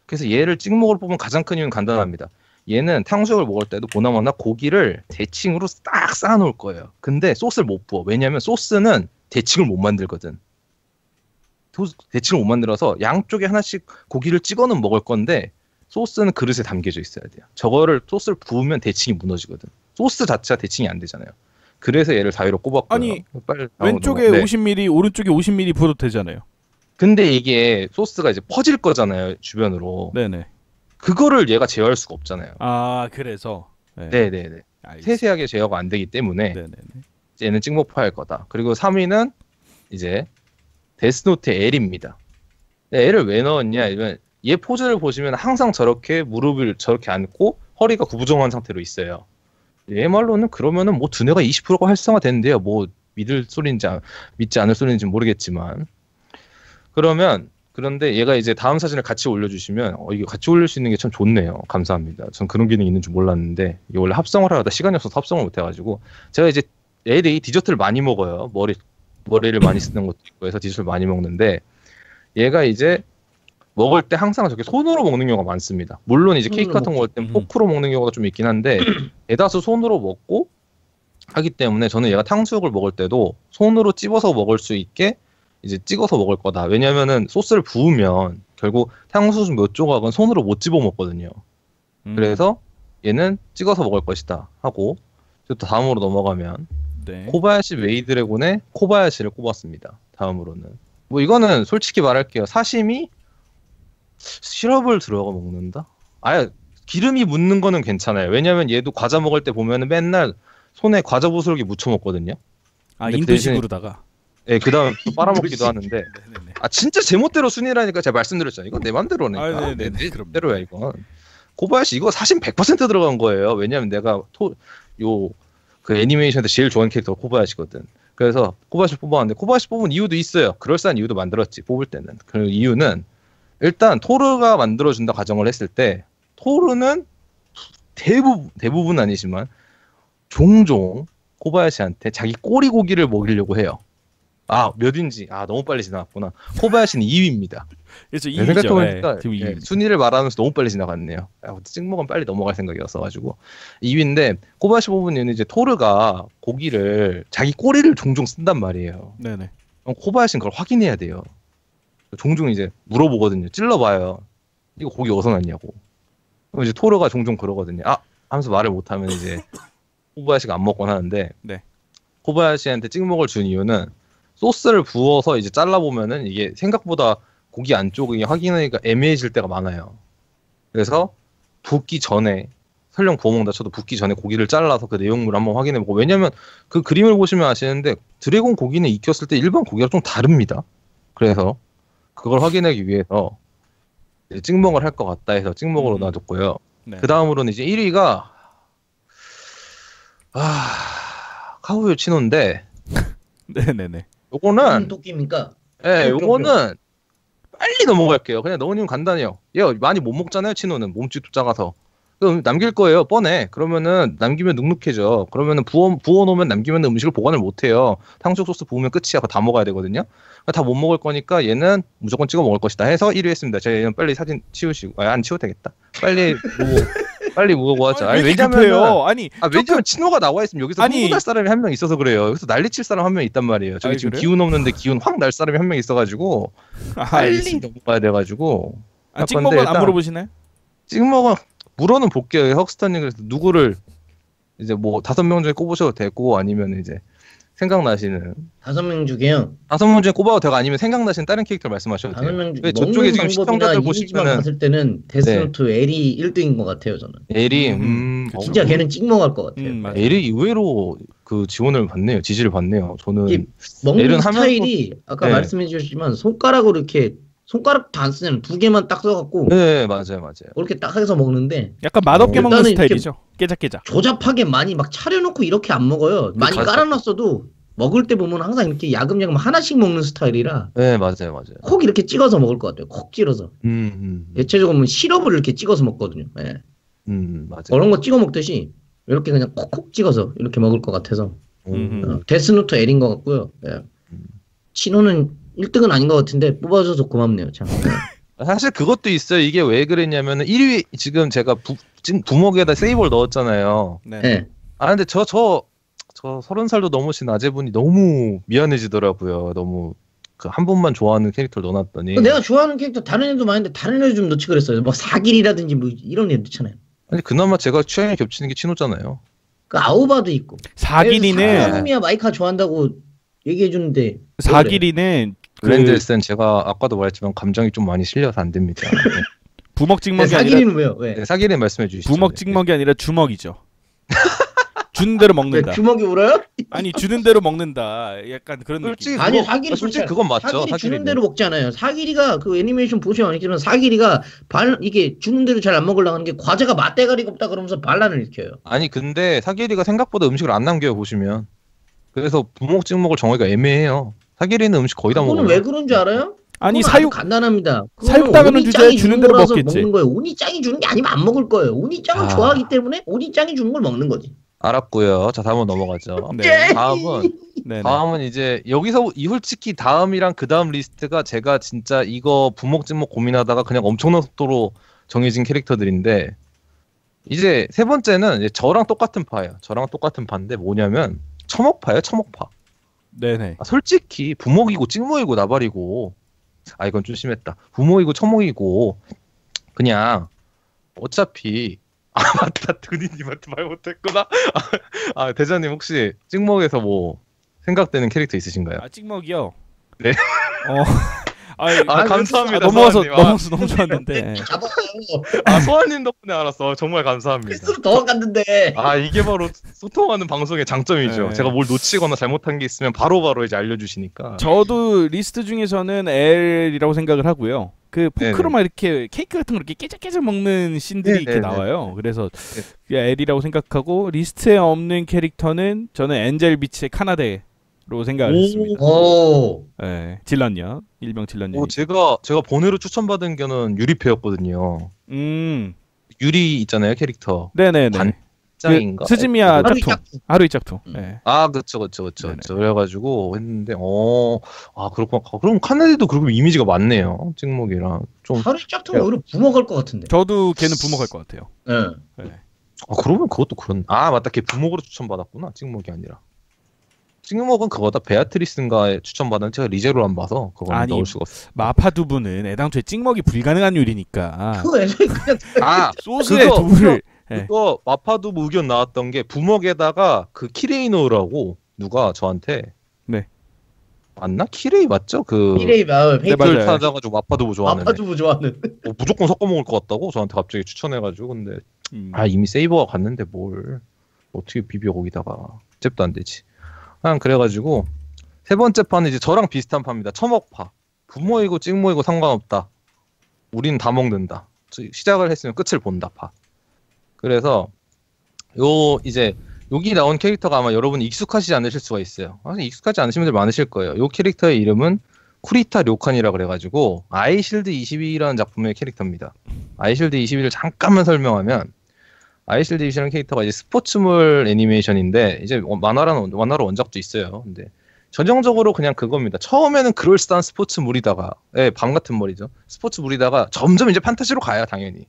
그래서 얘를 찍먹으로 뽑은 가장 큰 이유는 간단합니다. 얘는 탕수육을 먹을 때도 보나마나 고기를 대칭으로 딱 쌓아놓을 거예요. 근데 소스를 못 부어. 왜냐하면 소스는 대칭을 못 만들거든. 대칭을 못 만들어서 양쪽에 하나씩 고기를 찍어는 먹을 건데 소스는 그릇에 담겨져 있어야 돼요. 저거를 소스를 부으면 대칭이 무너지거든. 소스 자체가 대칭이 안 되잖아요. 그래서 얘를 4위로 꼽았고요. 아니 빨리 왼쪽에 50ml 오른쪽에 50ml 부어도 되잖아요. 근데 이게 소스가 이제 퍼질 거잖아요. 주변으로. 네네. 그거를 얘가 제어할 수가 없잖아요. 아 그래서 네네네. 세세하게 제어가 안 되기 때문에 네네네. 얘는 찍먹파일 거다. 그리고 3위는 이제 데스노트의 L입니다. L을 왜 넣었냐? 이건 얘 포즈를 보시면 항상 저렇게 무릎을 저렇게 안고 허리가 구부정한 상태로 있어요. 얘 말로는 그러면은 뭐 두뇌가 20%가 활성화되는데요. 뭐 믿을 소리인지 믿지 않을 소리인지 모르겠지만 그런데 얘가 이제 다음 사진을 같이 올려주시면 이게 같이 올릴 수 있는 게 참 좋네요. 감사합니다. 전 그런 기능이 있는 줄 몰랐는데 이게 원래 합성을 하다 시간이 없어서 합성을 못 해가지고 제가 이제 애들이 디저트를 많이 먹어요. 머리를 많이 쓰는 것도 있고 해서 디저트를 많이 먹는데 얘가 이제 먹을 때 항상 저렇게 손으로 먹는 경우가 많습니다. 물론 이제 케이크 같은 거 먹을 땐 포크로 먹는 경우가 좀 있긴 한데 대다수 손으로 먹고 하기 때문에 저는 얘가 탕수육을 먹을 때도 손으로 찝어서 먹을 수 있게 이제 찍어서 먹을 거다. 왜냐면은 소스를 부으면 결국 탕수육 몇 조각은 손으로 못 집어 먹거든요. 그래서 얘는 찍어서 먹을 것이다 하고 또 다음으로 넘어가면 네. 코바야시 웨이드래곤의 코바야시를 꼽았습니다. 다음으로는 뭐 이거는 솔직히 말할게요. 사시미 시럽을 들어가 먹는다? 아예 기름이 묻는 거는 괜찮아요. 왜냐면 얘도 과자 먹을 때 보면은 맨날 손에 과자 부스러기 묻혀 먹거든요. 아 인도식으로다가. 네, 그다음 또 빨아먹기도 하는데. 네네네. 진짜 제멋대로 순위라니까 제가 말씀드렸잖아요. 이건 내 맘대로니까. 네네. 내 대로야 이건. 코바야시 이거 사실 100% 들어간 거예요. 왜냐면 내가 그 애니메이션에서 제일 좋아하는 캐릭터가 코바야시거든. 그래서 코바야시 뽑았는데 코바야시 뽑은 이유도 있어요. 그럴싸한 이유도 만들었지 뽑을 때는. 그 이유는 일단 토르가 만들어준다 가정을 했을 때 토르는 대부분 아니지만 종종 코바야시한테 자기 꼬리고기를 먹이려고 해요. 몇인지 너무 빨리 지나갔구나. 코바야시는 2위입니다. 그렇죠. 2위죠. 생각해보니까 네, 순위를 말하면서 너무 빨리 지나갔네요. 찍먹은 빨리 넘어갈 생각이었어가지고 2위인데 코바야시 부분은 이제 토르가 고기를 자기 꼬리를 종종 쓴단 말이에요. 네네. 코바야시는 그걸 확인해야 돼요. 종종 이제 물어보거든요. 찔러봐요. 이거 고기 어디서 났냐고. 그럼 이제 토르가 종종 그러거든요. 하면서 말을 못하면 이제 코바야시가 안 먹곤 하는데 네. 코바야시한테 찍먹을 준 이유는 소스를 부어서 이제 잘라보면은 이게 생각보다 고기 안쪽이 확인하기가 애매해질 때가 많아요. 그래서 붓기 전에 설령 구워 먹는다 쳐도 붓기 전에 고기를 잘라서 그 내용물을 한번 확인해보고 왜냐면 그 그림을 보시면 아시는데 드래곤 고기는 익혔을 때 일반 고기랑 좀 다릅니다. 그래서 그걸 확인하기 위해서 찍먹을 할 것 같다 해서 찍먹으로 놔뒀고요. 네. 그 다음으로는 이제 1위가 카우요 치노인데 네네네. 요거는 토끼입니까? 요거는 빨리 넘어갈게요. 그냥 너무님 간단해요. 얘 많이 못 먹잖아요. 치노는 몸집도 작아서. 그럼 남길 거예요. 뻔해. 그러면은 남기면 눅눅해져. 그러면은 부어놓으면 남기면 음식을 보관을 못해요. 탕수육 소스 부으면 끝이야. 그거 다 먹어야 되거든요. 다 못 먹을 거니까 얘는 무조건 찍어 먹을 것이다 해서 1위 했습니다. 제가 얘는 빨리 사진 치우시고 안 치워도 되겠다. 빨리 무거고 하자. 왜냐면 왜냐면 친호가 나와 있으면 여기서 흥분할 사람이 한 명 있어서 그래요. 여기서 난리칠 사람 한 명 있단 말이에요. 저기 지금 그래요? 기운 없는데 기운 확 날 사람이 한 명 있어가지고 빨리 넘어가야 돼가지고. 찍먹은 안 물어보시나요? 찍먹은 물어는 볼게요. 헉스타님 그래서 누구를 이제 뭐 5명 중에 꼽으셔도 되고 아니면 이제 생각나시는 5명 중에요. 5명 중에 꼽아도 되고 아니면 생각나시는 다른 캐릭터 말씀하셔도 돼요. 5명 중에 왜 저쪽에 지금 시청자들 이미지만 보시면은 봤을 때는 데스노트 엘이 1등인 것 같아요 저는. 엘이 진짜 걔는 찍먹할 것 같아요. 맞아요. 엘이 의외로 그 지원을 받네요. 지지를 받네요. 저는 이게 먹는 엘은 스타일이 아까 네. 말씀해 주셨지만 손가락으로 이렇게 손가락도 안 쓰잖아요. 2개만 딱 써갖고 네 맞아요. 그렇게 딱 해서 먹는데 약간 맛없게 먹는 일단은 이렇게 스타일이죠. 깨작깨작. 조잡하게 많이 막 차려놓고 이렇게 안 먹어요. 많이 맞아요. 깔아놨어도 먹을 때 보면 항상 이렇게 야금야금 하나씩 먹는 스타일이라 네 맞아요. 콕 이렇게 찍어서 먹을 것 같아요. 콕 찔러서. 대체적으로 보면 시럽을 이렇게 찍어서 먹거든요. 예. 맞아요. 그런 거 찍어 먹듯이 이렇게 그냥 콕콕 찍어서 이렇게 먹을 것 같아서 데스노트 L인 것 같고요. 예. 신호는 1등은 아닌 것 같은데 뽑아줘서 고맙네요. 참. 사실 그것도 있어요. 이게 왜 그랬냐면은 1위 지금 제가 지금 부먹에다 세이버를 넣었잖아요. 네. 예. 아 근데 저 30살도 넘으신 아재분이 너무 미안해지더라고요. 너무 그 한 분만 좋아하는 캐릭터를 넣어놨더니 내가 좋아하는 캐릭터 다른 애도 많은데 다른 애도 좀 넣지 그랬어요. 뭐 사길이라든지 뭐 이런 애 넣잖아요. 아니 그나마 제가 취향이 겹치는 게 친호잖아요. 그 아우바도 있고. 사기리는 사미야 마이카 좋아한다고 얘기해 주는데 사기리는 렌젤슨 제가 아까도 말했지만 감정이 좀 많이 실려서 안 됩니다. 부먹 찍먹이 아니라 사기리는 왜요? 왜? 네, 사기는 말씀해 주시죠. 부먹 찍먹이 아니라 주먹이죠. 주는 대로 왜 먹는다. 주먹이 울어요? 아니 주는 대로 먹는다. 약간 그런 솔직히 느낌. 아니 그거- 사기리 솔직히 그건 맞죠. 사기리 주는 사기리는. 대로 먹잖아요. 사기리가 그 애니메이션 보시면 알겠지만 사기리가 이게 주는 대로 잘 안 먹으려고 하는 게 과자가 맛대가리가 없다 그러면서 반란을 일으켜요. 아니 근데 사기리가 생각보다 음식을 안 남겨요 보시면. 그래서 부먹 찍먹을 정하기가 애매해요. 사기리는 음식 거의 다 그거는 먹어요. 왜 그런 줄 알아요? 아니 그건 사육 아주 간단합니다. 사육당하는 오니짱이 주제에 주는 대로 거라서 먹겠지. 먹는 거예요. 오니짱이 주는 게 아니면 안 먹을 거예요. 오니짱을 아. 좋아하기 때문에 오니짱이 주는 걸 먹는 거지. 알았고요. 자 다음으로 넘어가죠. 네. 다음은 다음은 이제 여기서 이 솔직히 다음이랑 그 다음 리스트가 제가 진짜 이거 부먹 찍먹 고민하다가 그냥 엄청난 속도로 정해진 캐릭터들인데 이제 세 번째는 이제 저랑 똑같은 파예요. 저랑 똑같은 파인데 뭐냐면 처먹파예요. 처먹파. 네네. 아, 솔직히 부먹이고 찍먹이고 나발이고 아 이건 좀 심했다. 부먹이고 처먹이고 그냥 어차피 아 맞다 드니님한테 말 못했구나. 아 대장님 혹시 찍먹에서 뭐 생각되는 캐릭터 있으신가요? 아 찍먹이요. 네. 감사합니다. 넘어가서 소환님. 너무 좋았는데. 잡아요. 아 소환님 덕분에 알았어. 정말 감사합니다. 스스로 더 갔는데. 아 이게 바로 소통하는 방송의 장점이죠. 네. 제가 뭘 놓치거나 잘못한 게 있으면 바로바로 이제 알려주시니까. 저도 리스트 중에서는 L이라고 생각을 하고요. 그 포크로만 이렇게 케이크 같은 거 이렇게 깨작깨작 먹는 씬들이 이렇게 나와요. 그래서 L이라고 생각하고 리스트에 없는 캐릭터는 저는 엔젤 비치의 카나데로 생각을 했습니다. 오. 네, 질런년 일명 질런년. 제가 번외로 추천받은 게는 유리페였거든요. 유리 있잖아요 캐릭터. 네네네. 반짱인가? 스즈미야 짝퉁. 하루이 짝퉁. 네. 아 그쵸. 그래가지고 했는데 그렇구나. 그럼 카네디도 그리고 이미지가 맞네요. 찍먹이랑 좀. 하루이 짝퉁은 오히려 부먹할 것 같은데. 저도 걔는 부먹할 것 같아요. 네. 그러면 그것도 그런. 아 맞다. 걔 부먹으로 추천받았구나. 찍먹이 아니라. 찍먹은 그거다. 베아트리스인가에 추천받은 제가 리제로 안 봐서 그건 넣을 수가 없어. 마파 두부는 애당초에 찍먹이 불가능한 요리니까. 그거 애초에 그냥 소스에 두부를. 그거 마파두부 의견 나왔던 게 부먹에다가 그 키레이 넣으라고 누가 저한테. 네. 맞나? 키레이 맞죠? 그 키레이 페이크를 찾아가지고 마파두부 좋아하는. 마파두부 좋아하는. 무조건 섞어 먹을 것 같다고 저한테 갑자기 추천해가지고 근데 이미 세이버가 갔는데 뭘 어떻게 비벼 거기다가 잽도 안 되지. 그냥 그래가지고 세 번째 판은 이제 저랑 비슷한 파입니다. 처먹파. 부모이고 찍모이고 상관없다. 우리는 다 먹는다. 시작을 했으면 끝을 본다 파. 그래서 이제 여기 나온 캐릭터가 아마 여러분이 익숙하지 않으실 수가 있어요. 익숙하지 않으신 분들 많으실 거예요. 이 캐릭터의 이름은 쿠리타 료칸이라 그래가지고 아이실드 22라는 작품의 캐릭터입니다. 아이실드 22를 잠깐만 설명하면 아이실드 22라는 캐릭터가 이제 스포츠물 애니메이션인데 이제 만화로 원작도 있어요. 근데 전형적으로 그냥 그겁니다. 처음에는 그럴싸한 스포츠물이다가 밤 같은 머리죠. 스포츠물이다가 점점 이제 판타지로 가요. 당연히.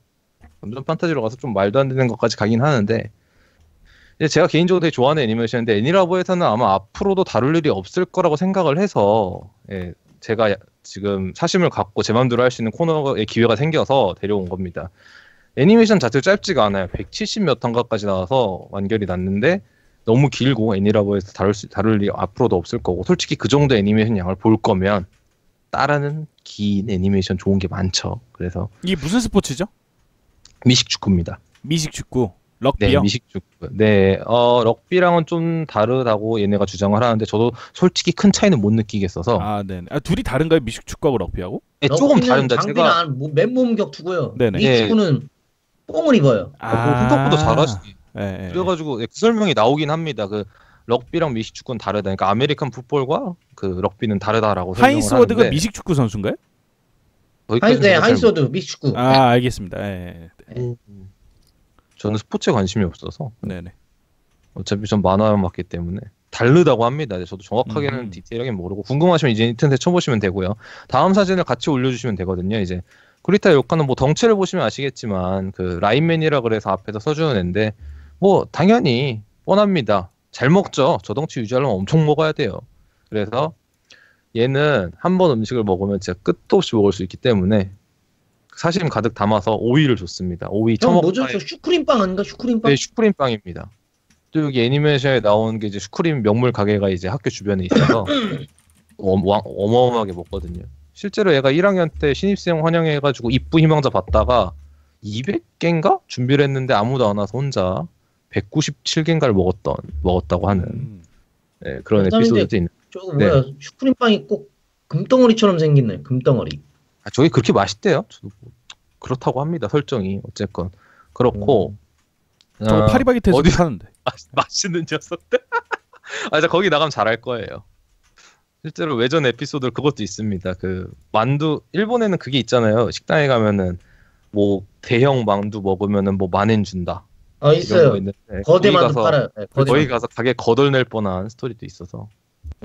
점점 판타지로 가서 좀 말도 안 되는 것까지 가긴 하는데 이제 제가 개인적으로 되게 좋아하는 애니메이션인데 애니라보에서는 아마 앞으로도 다룰 일이 없을 거라고 생각을 해서 제가 지금 사심을 갖고 제 맘대로 할 수 있는 코너의 기회가 생겨서 데려온 겁니다. 애니메이션 자체가 짧지가 않아요. 170 몇 화까지 나와서 완결이 났는데 너무 길고 애니라버에서 다룰 일이 앞으로도 없을 거고 솔직히 그 정도 애니메이션 양을 볼 거면 따르는 긴 애니메이션 좋은 게 많죠. 그래서 이게 무슨 스포츠죠? 미식축구입니다. 미식축구. 네, 럭비요? 미식축구. 네, 럭비랑은 좀 다르다고 얘네가 주장을 하는데 저도 솔직히 큰 차이는 못 느끼겠어서. 아, 네. 아, 둘이 다른가요? 미식축구하고 럭비하고? 네, 조금 다릅니다. 장비는 제가 맨몸 격투고요. 네네. 미식축구는 뽕을 입어요. 생각보다 잘하시네. 네, 그래가지고 그 설명이 나오긴 합니다. 그 럭비랑 미식축구는 다르다. 그러니까 아메리칸 풋볼과 그 럭비는 다르다라고 설명을 하인스 워드가 하는데 미식축구 선수인가요? 하인스워드 미식축구. 아, 알겠습니다. 네. 저는 스포츠에 관심이 없어서 네네. 어차피 전 만화만 봤기 때문에 다르다고 합니다. 저도 정확하게는 디테일하게 모르고 궁금하시면 이제 인터넷에 쳐보시면 되고요. 다음 사진을 같이 올려주시면 되거든요. 이제 구리타 요카는 뭐 덩치를 보시면 아시겠지만 그 라인맨이라 그래서 앞에서 써주는 애인데 뭐 당연히 뻔합니다. 잘 먹죠. 저 덩치 유지하려면 엄청 먹어야 돼요. 그래서 얘는 한 번 음식을 먹으면 진짜 끝도 없이 먹을 수 있기 때문에 사심 가득 담아서 오이를 줬습니다. 오이 형 처먹. 뭐죠? 저 슈크림빵 아닌가? 슈크림빵? 네, 슈크림빵입니다. 또 여기 애니메이션에 나온 게 이제 슈크림 명물 가게가 이제 학교 주변에 있어서 어마어마하게 먹거든요. 실제로 얘가 1학년 때 신입생 환영해가지고 입부 희망자 받다가 200개인가 준비를 했는데 아무도 안 와서 혼자 197개인가를 먹었다고 하는 네, 그런 에피소드도 있는. 저거 뭐야? 네. 슈크림빵이 꼭 금덩어리처럼 생겼네. 금덩어리. 저게 그렇게 맛있대요. 저도 뭐 그렇다고 합니다. 설정이 어쨌건 그렇고. 저거 파리바게트에서 어디 파는데. 맛있는 녀석들. 자 거기 나가면 잘할 거예요. 실제로 외전 에피소드 그것도 있습니다. 그 만두 일본에는 그게 있잖아요. 식당에 가면은 뭐 대형 만두 먹으면은 뭐 만엔 준다. 있어요. 거대 만두 팔아요. 네, 거기 가서 가게 거덜낼 뻔한 스토리도 있어서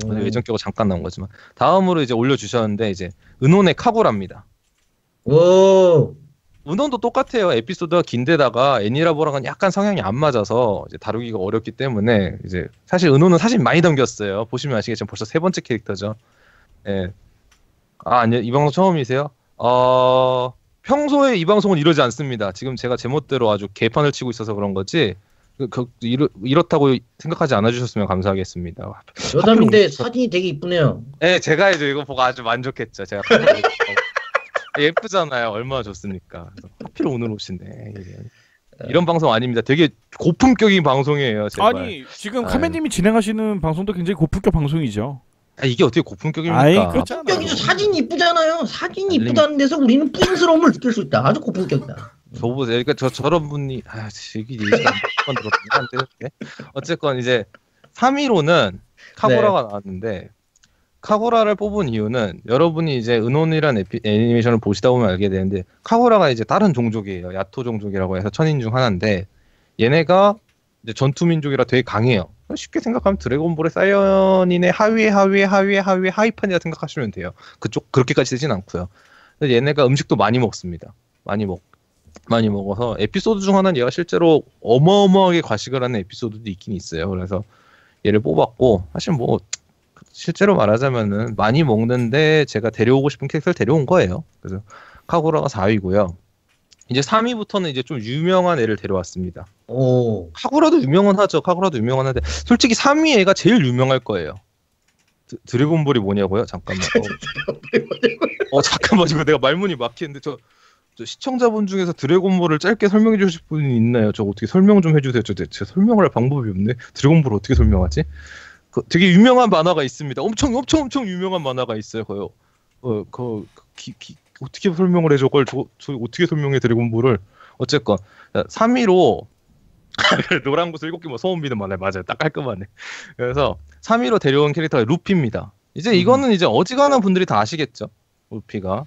외전 끼고 잠깐 나온 거지만 다음으로 이제 올려주셨는데 이제 은혼의 카구라입니다. 오. 은혼도 똑같아요. 에피소드가 긴데다가 애니라버랑은 약간 성향이 안 맞아서 이제 다루기가 어렵기 때문에 이제 사실 은혼은 사진 많이 담겼어요. 보시면 아시겠지만 벌써 3번째 캐릭터죠. 예. 아니요, 이 방송 처음이세요? 평소에 이 방송은 이러지 않습니다. 지금 제가 제멋대로 아주 개판을 치고 있어서 그런 거지. 이렇다고 생각하지 않아주셨으면 감사하겠습니다. 여담인데 사진이 되게 이쁘네요. 네, 제가 이제 이거 보고 아주 만족했죠. 제가 예쁘잖아요. 얼마나 좋습니까. 하필 오늘 오신데 이런 방송 아닙니다. 되게 고품격인 방송이에요. 제발. 아니 지금 카멘님이 진행하시는 방송도 굉장히 고품격 방송이죠. 이게 어떻게 고품격입니까? 아이 그렇잖아요. 여기서 사진이 이쁘잖아요. 사진이 이쁘다는 데서 우리는 뿌잉스러움을 느낄 수 있다. 아주 고품격이다. 저보세요. 그러니까 저런 분이 저기 한번 들었는데 안 되는데. 어쨌건 이제 3위로는 카구라가 나왔는데 카구라를 뽑은 이유는 여러분이 이제 은혼이란 애니메이션을 보시다 보면 알게 되는데 카구라가 이제 다른 종족이에요. 야토 종족이라고 해서 천인 중 하나인데 얘네가 이제 전투 민족이라 되게 강해요. 쉽게 생각하면 드래곤볼의 사이언인의 하위판이라 생각하시면 돼요. 그쪽 그렇게까지 되진 않고요. 근데 얘네가 음식도 많이 먹습니다. 많이 먹어서 에피소드 중 하나는 얘가 실제로 어마어마하게 과식을 하는 에피소드도 있긴 있어요. 그래서 얘를 뽑았고 사실 뭐 실제로 말하자면은 많이 먹는데 제가 데려오고 싶은 캐릭터를 데려온 거예요. 그래서 카구라가 4위고요. 이제 3위부터는 이제 좀 유명한 애를 데려왔습니다. 오. 카구라도 유명은 하죠. 카구라도 유명한 한데 솔직히 3위 애가 제일 유명할 거예요. 드래곤볼이 뭐냐고요? 잠깐만. 잠깐만 이거 내가 말문이 막히는데 저 시청자분 중에서 드래곤볼을 짧게 설명해 주실 분이 있나요? 저 어떻게 설명 좀 해주세요. 제가 설명을 할 방법이 없네. 드래곤볼 어떻게 설명하지? 되게 유명한 만화가 있습니다. 엄청 유명한 만화가 있어요. 어떻게 설명을 해 저걸 저 어떻게 설명해 드래곤볼을. 어쨌건 3위로 노란 구슬 7개 뭐 소원 비는 만화 맞아요. 딱 깔끔하네. 그래서 3위로 데려온 캐릭터가 루피입니다. 이제 이거는 이제 어지간한 분들이 다 아시겠죠. 루피가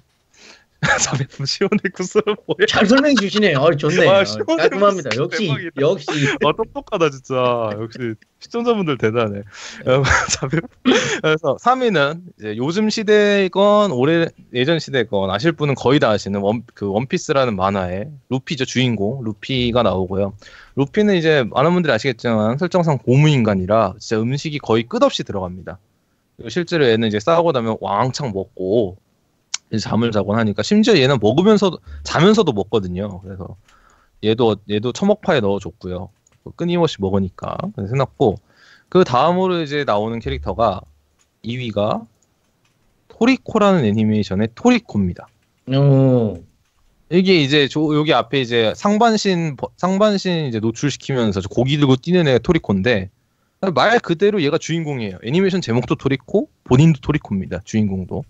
자매품 시원의 구슬은 뭐예요? 잘 설명해 주시네요. 좋네요. 깔끔합니다. 역시 똑똑하다 진짜. 역시 시청자분들 대단해. 그래서 3위는 이제 요즘 시대건 예전 시대건 아실 분은 거의 다 아시는 원피스라는 만화의 루피죠. 주인공 루피가 나오고요. 루피는 이제 많은 분들이 아시겠지만 설정상 고무인간이라 진짜 음식이 거의 끝없이 들어갑니다. 실제로 얘는 이제 싸우고 나면 왕창 먹고 이제 잠을 자곤 하니까 심지어 얘는 자면서도 먹거든요. 그래서 얘도 처먹파에 넣어줬고요. 끊임없이 먹으니까 그래서 해놨고 그 다음으로 이제 나오는 캐릭터가 2위가 토리코라는 애니메이션의 토리코입니다. 이게 이제 여기 앞에 이제 상반신 이제 노출시키면서 고기 들고 뛰는 애가 토리코인데 말 그대로 얘가 주인공이에요. 애니메이션 제목도 토리코, 본인도 토리코입니다. 주인공도.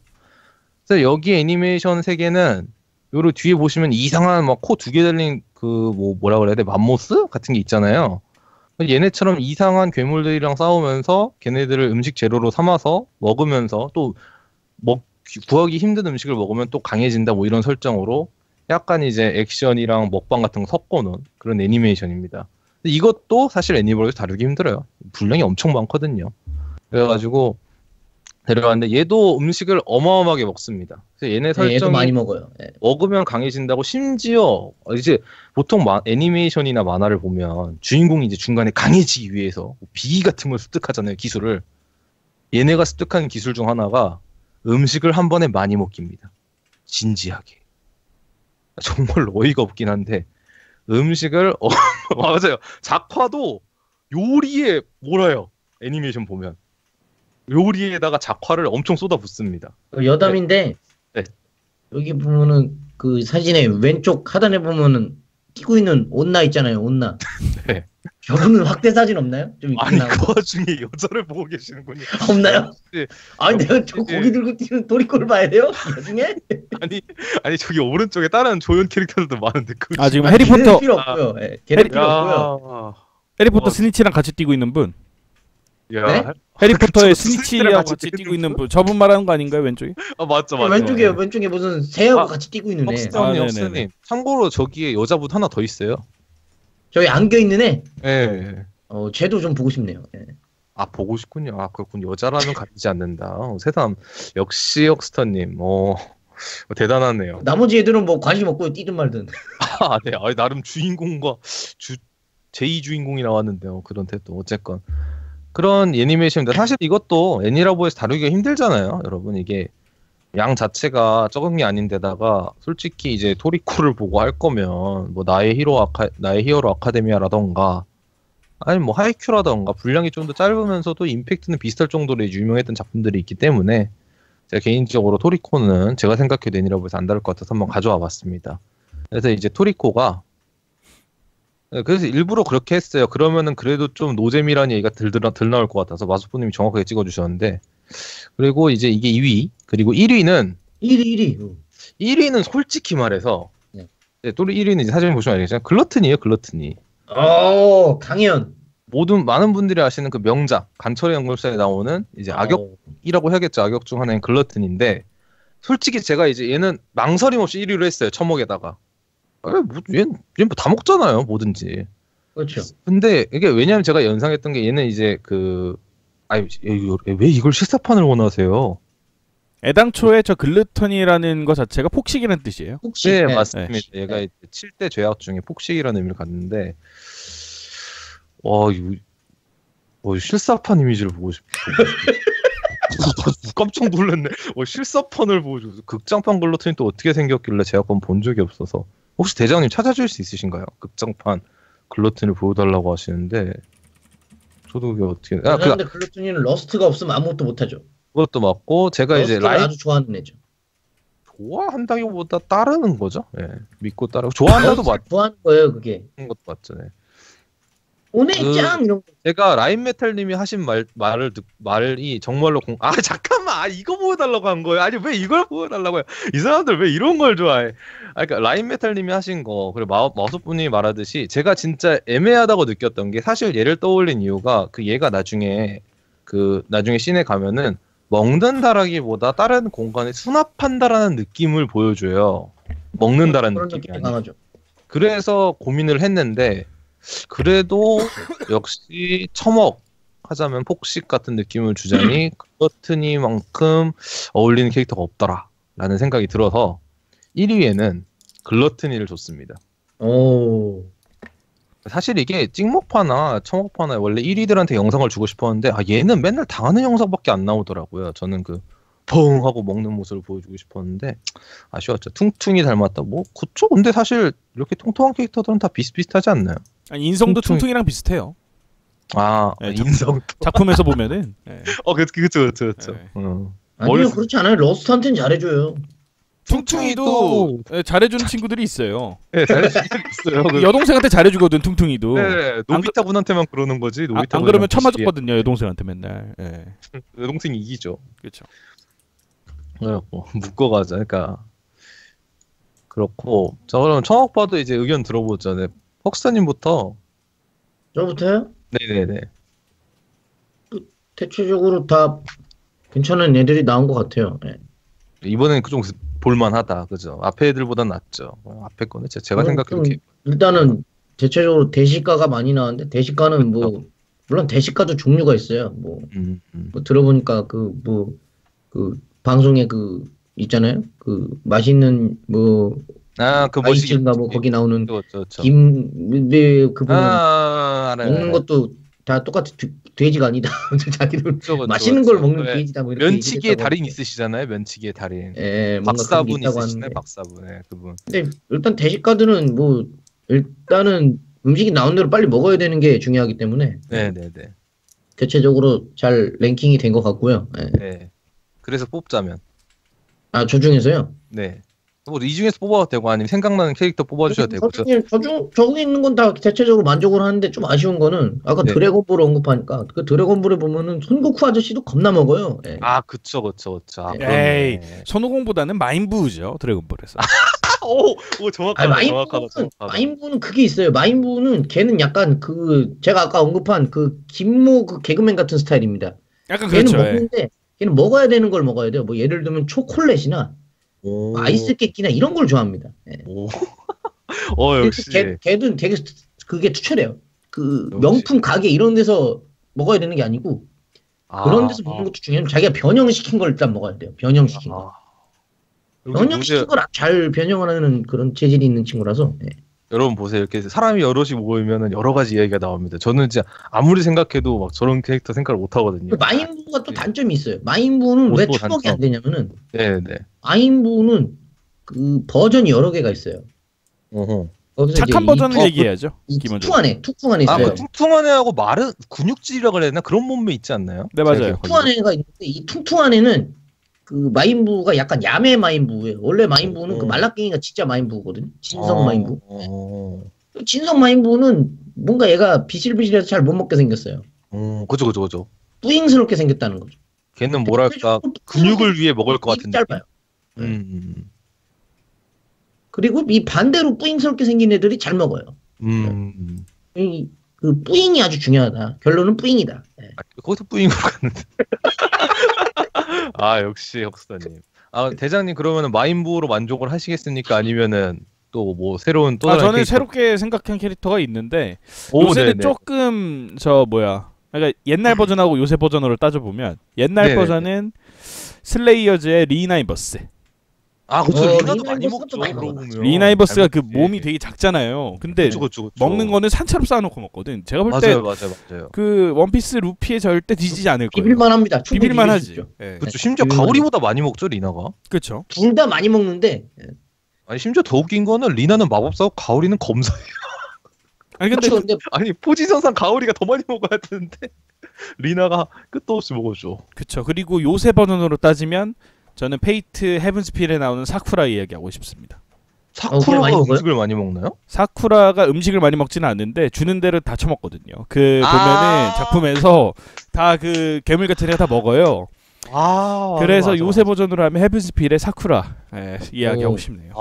그래서 여기 애니메이션 세계는 요로 뒤에 보시면 이상한 막 코 2개 달린 그 뭐라 그래야 돼? 맘모스 같은 게 있잖아요. 얘네처럼 이상한 괴물들이랑 싸우면서 걔네들을 음식 재료로 삼아서 먹으면서 또 구하기 힘든 음식을 먹으면 또 강해진다 뭐 이런 설정으로 약간 이제 액션이랑 먹방 같은 거 섞어놓은 그런 애니메이션입니다. 이것도 사실 애니버에서 다루기 힘들어요. 분량이 엄청 많거든요. 그래가지고 데려왔는데 얘도 음식을 어마어마하게 먹습니다. 그래서 얘네 설정이 얘도 많이 먹어요. 네. 먹으면 강해진다고 심지어 이제 보통 애니메이션이나 만화를 보면 주인공이 이제 중간에 강해지기 위해서 비기 같은 걸 습득하잖아요. 기술을. 얘네가 습득한 기술 중 하나가 음식을 한 번에 많이 먹기입니다. 진지하게. 정말 어이가 없긴 한데 음식을 맞아요. 작화도 요리에 몰아요. 애니메이션 보면. 요리에다가 작화를 엄청 쏟아붓습니다. 여담인데 네. 여기 보면은 그 사진의 왼쪽 하단에 보면은 끼고 있는 옷나 있잖아요. 옷나. 네. 저거는 확대 사진 없나요? 좀 아니 있구나. 그 와중에 여자를 보고 계시는군요. 없나요? 네. 아니 내가 저 고기 들고 뛰는 도리코를 봐야 돼요? 나중에? 아니 저기 오른쪽에 다른 조연 캐릭터들도 많은데 그 지금 걔는 해리포터 필요 없고요. 예, 걔는 필요 없고요. 해리포터 스니치랑 같이 뛰고 있는 분. 야, 네? 해리포터의 그쵸, 스니치하고 같이 뛰는 뛰고 있는 분. 저분 말하는 거 아닌가요, 왼쪽에? 맞죠. 왼쪽에 무슨 새하고 아, 같이 뛰고 있는 애. 헉스님, 네네네. 헉스님. 참고로 저기에 여자분 하나 더 있어요. 저기 안겨 있는 애. 예. 쟤도 좀 보고 싶네요. 예. 아 보고 싶군요. 아 그렇군. 여자라면 가리지 않는다. 새삼 역시 헉스터님. 대단하네요. 나머지 애들은 뭐 관심 없고 뛰든 말든. 아 네. 나름 주인공과 제2 주인공이 나왔는데요. 그런데 또 어쨌건 그런 애니메이션입니다. 사실 이것도 애니라보에서 다루기가 힘들잖아요, 여러분. 이게 양 자체가 적은 게 아닌데다가 솔직히 이제 토리코를 보고 할 거면 뭐 나의 히어로 아카데미아라던가 아니 뭐 하이큐라던가 분량이 좀 더 짧으면서도 임팩트는 비슷할 정도로 유명했던 작품들이 있기 때문에 제가 개인적으로 토리코는 제가 생각해도 애니라보에서 안 다룰 것 같아서 한번 가져와 봤습니다. 그래서 이제 토리코가 그래서 일부러 그렇게 했어요. 그러면은 그래도 좀 노잼이라는 얘기가 들 나올 것 같아서 마수포님이 정확하게 찍어주셨는데 그리고 이제 이게 2위 그리고 1위는 1위는 솔직히 말해서 네. 또 1위는 이제 사진 보시면 알겠지만 글러튼이에요. 글러튼이. 강현. 많은 분들이 아시는 그 명작 간철의 연금술사에 나오는 이제 악역이라고 해야겠죠. 악역 중 하나인 글러튼인데 솔직히 제가 이제 얘는 망설임 없이 1위로 했어요. 첨목에다가. 얘는 뭐 다 먹잖아요, 뭐든지. 그렇죠. 근데 이게 왜냐면 제가 연상했던 게 얘는 이제 왜 이걸 실사판을 원하세요? 애당초에 저 글루턴이라는 것 자체가 폭식이라는 뜻이에요. 혹시 네, 맞습니다. 네. 얘가 이제 7대 죄악 중에 폭식이라는 의미를 갖는데, 실사판 이미지를 보고 싶어. 깜짝 놀랐네. 실사판을 보여줘서 극장판 글루턴이 또 어떻게 생겼길래 제가 그건 본 적이 없어서. 혹시 대장님 찾아줄 수 있으신가요? 극장판 글루튼을 보여달라고 하시는데 저도 그게 어떻게 그런데 글루튼이는 러스트가 없으면 아무것도 못하죠. 그것도 맞고 제가 이제 아주 좋아하는 애죠. 좋아한다기보다 따르는 거죠. 예. 믿고 따르고 좋아한다도 맞는 좋아하는 거예요, 그게. 것도 맞죠. 네. 오네짱 이런 거. 제가 라인메탈님이 하신 말이 정말로 잠깐만 이거 보여달라고 한 거예요. 아니 왜 이걸 보여달라고 해요? 이 사람들 왜 이런 걸 좋아해? 그러니까 라인메탈님이 하신 거 그리고 마우스분이 말하듯이 제가 진짜 애매하다고 느꼈던 게 사실 얘를 떠올린 이유가 그 얘가 나중에 씬에 가면은 먹는다라기보다 다른 공간에 수납한다라는 느낌을 보여줘요. 먹는다라는 그런 느낌이 느낌이 아니라. 강하죠. 그래서 고민을 했는데 그래도 역시 하자면 폭식 같은 느낌을 주자니 글러트니만큼 어울리는 캐릭터가 없더라라는 생각이 들어서 1위에는 글러트니를 줬습니다. 오. 사실 이게 찍먹파나 청먹파나 원래 1위들한테 영상을 주고 싶었는데 얘는 맨날 당하는 영상밖에 안 나오더라고요. 저는 펑 하고 먹는 모습을 보여주고 싶었는데 아쉬웠죠. 퉁퉁이 닮았다. 그쵸? 근데 사실 이렇게 통통한 캐릭터들은 다 비슷비슷하지 않나요? 아니, 인성도 퉁퉁이. 퉁퉁이랑 비슷해요. 아 네, 인성. 작품에서 보면은. 네. 그쵸. 네. 아니요 그렇지 않아요. 러스트한테는 잘해줘요. 퉁퉁이도 잘해주는 친구들이 있어요. 네, 잘해주는 있어요. 여동생한테 잘해주거든 퉁퉁이도. 네, 노비타 분한테만 그러는 거지. 노비타 안 그러면 쳐맞았거든요 여동생한테 맨날. 예. 여동생이 이기죠. 그렇죠. 그래갖고 묶어가자. 그러니까 그렇고 자 그럼 청학봐도 이제 의견 들어보죠. 네. 헉스타님부터. 저부터요? 네네네. 대체적으로 다 괜찮은 애들이 나온 것 같아요. 네. 이번엔 좀 볼만하다, 그죠? 앞에 애들보다 낫죠. 앞에 거는 제가 생각해도 일단은 대체적으로 대시가가 많이 나왔는데 대시가는 뭐 물론 대시가도 종류가 있어요. 뭐 들어보니까 그 방송에 그 있잖아요. 그 맛있는 뭐 그 뭐지? 아이츠인가 뭐 거기 나오는 그렇죠. 그분은 알아요. 먹는 것도 다 똑같이 돼지가 아니다. 자기는 그쵸. 맛있는 걸 먹는 돼지다. 뭐 이렇게 면치기의 얘기를 달인 했다고 있으시잖아요. 면치기의 달인. 예, 뭔가 박사분 그런 게 있다고 있으시네. 하는데. 박사분. 네, 그분. 근데 일단 대식가들은 뭐 일단은 음식이 나온 대로 빨리 먹어야 되는 게 중요하기 때문에 네네네. 대체적으로 잘 랭킹이 된 것 같고요. 예. 네. 그래서 뽑자면. 저 중에서요. 네. 뭐 이 중에서 뽑아도 되고 아니면 생각나는 캐릭터 뽑아주셔도 되고. 저기 있는 건 다 대체적으로 만족을 하는데 좀 아쉬운 거는 아까 네. 드래곤볼 언급하니까 그 드래곤볼에 보면은 손고쿠 아저씨도 겁나 먹어요. 예. 그쵸. 아, 에이, 그러네. 손오공보다는 마인부죠 드래곤볼에서. 오, 정확하다. 마인부는 그게 있어요. 마인부는 걔는 약간 제가 아까 언급한 그 김모 그 개그맨 같은 스타일입니다. 약간 걔는 그렇죠. 먹는데 걔는 먹어야 되는 걸 먹어야 돼요. 뭐 예를 들면 초콜릿이나 아이스 깨끼나 이런 걸 좋아합니다. 예. 역시. 걔는 되게 그게 투철해요. 그 역시. 명품 가게 이런 데서 먹어야 되는 게 아니고 그런 데서 먹는 것도 중요해요. 자기가 변형시킨 걸 일단 먹어야 돼요. 변형시킨 거. 변형시킨 걸 잘 변형을 하는 그런 체질이 있는 친구라서. 예. 여러분 보세요. 이렇게 사람이 여럿이 모이면은 여러 가지 이야기가 나옵니다. 저는 진짜 아무리 생각해도 막 저런 캐릭터 생각을 못 하거든요. 마인부가 또 단점이 있어요. 마인부는 왜 추억이 안 되냐면은 네네. 마인부는 그 버전이 여러 개가 있어요. 거기서 착한 이제 버전을 얘기해야죠. 기본적으로. 툭퉁한 애 있어요. 그 퉁퉁한 애하고 마른 근육질이라 그래야 되나 그런 몸매 있지 않나요? 네 맞아요. 퉁퉁한 애가 있는데 이 퉁퉁한 애는 그 마인부가 약간 야매 마인부예요. 원래 마인부는 그 말라깽이가 진짜 마인부거든요. 진성 마인부. 진성 마인부는 뭔가 얘가 비실비실해서 잘 못 먹게 생겼어요. 그죠. 뿌잉스럽게 생겼다는 거죠. 걔는 뭐랄까 근육을 위해 먹을 것 같은데. 짧아요. 그리고 이 반대로 뿌잉스럽게 생긴 애들이 잘 먹어요. 그 뿌잉이 아주 중요하다. 결론은 뿌잉이다. 네. 거기서 뿌잉으로 갔는데. 역시 혁수다님. 대장님 그러면은 마인부로 만족을 하시겠습니까? 아니면은 또 뭐 새로운 또 다른 저는 캐릭터? 새롭게 생각한 캐릭터가 있는데 요새는 조금 그러니까 옛날 버전하고 요새 버전으로 따져보면 옛날 네네. 버전은 슬레이어즈의 리나이버스. 그쵸. 리나도 리나이버스가 많이 또 먹죠. 많이 그러고 먹어요. 보면. 리나이버스가 그 잘 몸이 먹지. 되게 작잖아요. 근데 그쵸. 먹는 거는 산처럼 쌓아놓고 먹거든. 제가 볼 때 맞아요. 그 원피스 루피에 절대 뒤지지 않을 거예요. 비빌만합니다. 충분히 비빌만하지. 비빌 수 있죠. 예. 그쵸. 심지어 비빌만 가오리보다 많이 먹죠 리나가. 그렇죠. 둘 다 많이 먹는데 아니 심지어 더 웃긴 거는 리나는 마법사고 가오리는 검사예요. 아니 근데 그렇죠. 근데 아니 포지션상 가오리가 더 많이 먹어야 되는데 리나가 끝도 없이 먹어줘. 그렇죠. 그리고 요새 버전으로 따지면 저는 페이트 헤븐스필에 나오는 사쿠라 이야기하고 싶습니다. 그걸 많이 사쿠라가 먹어요? 음식을 많이 먹나요? 사쿠라가 음식을 많이 먹지는 않는데 주는 대로 다 처먹거든요. 보면은 작품에서 다 그 괴물 같은 애가 다 먹어요. 그래서 맞아. 요새 버전으로 하면 헤븐스필의 사쿠라 이야기하고 싶네요.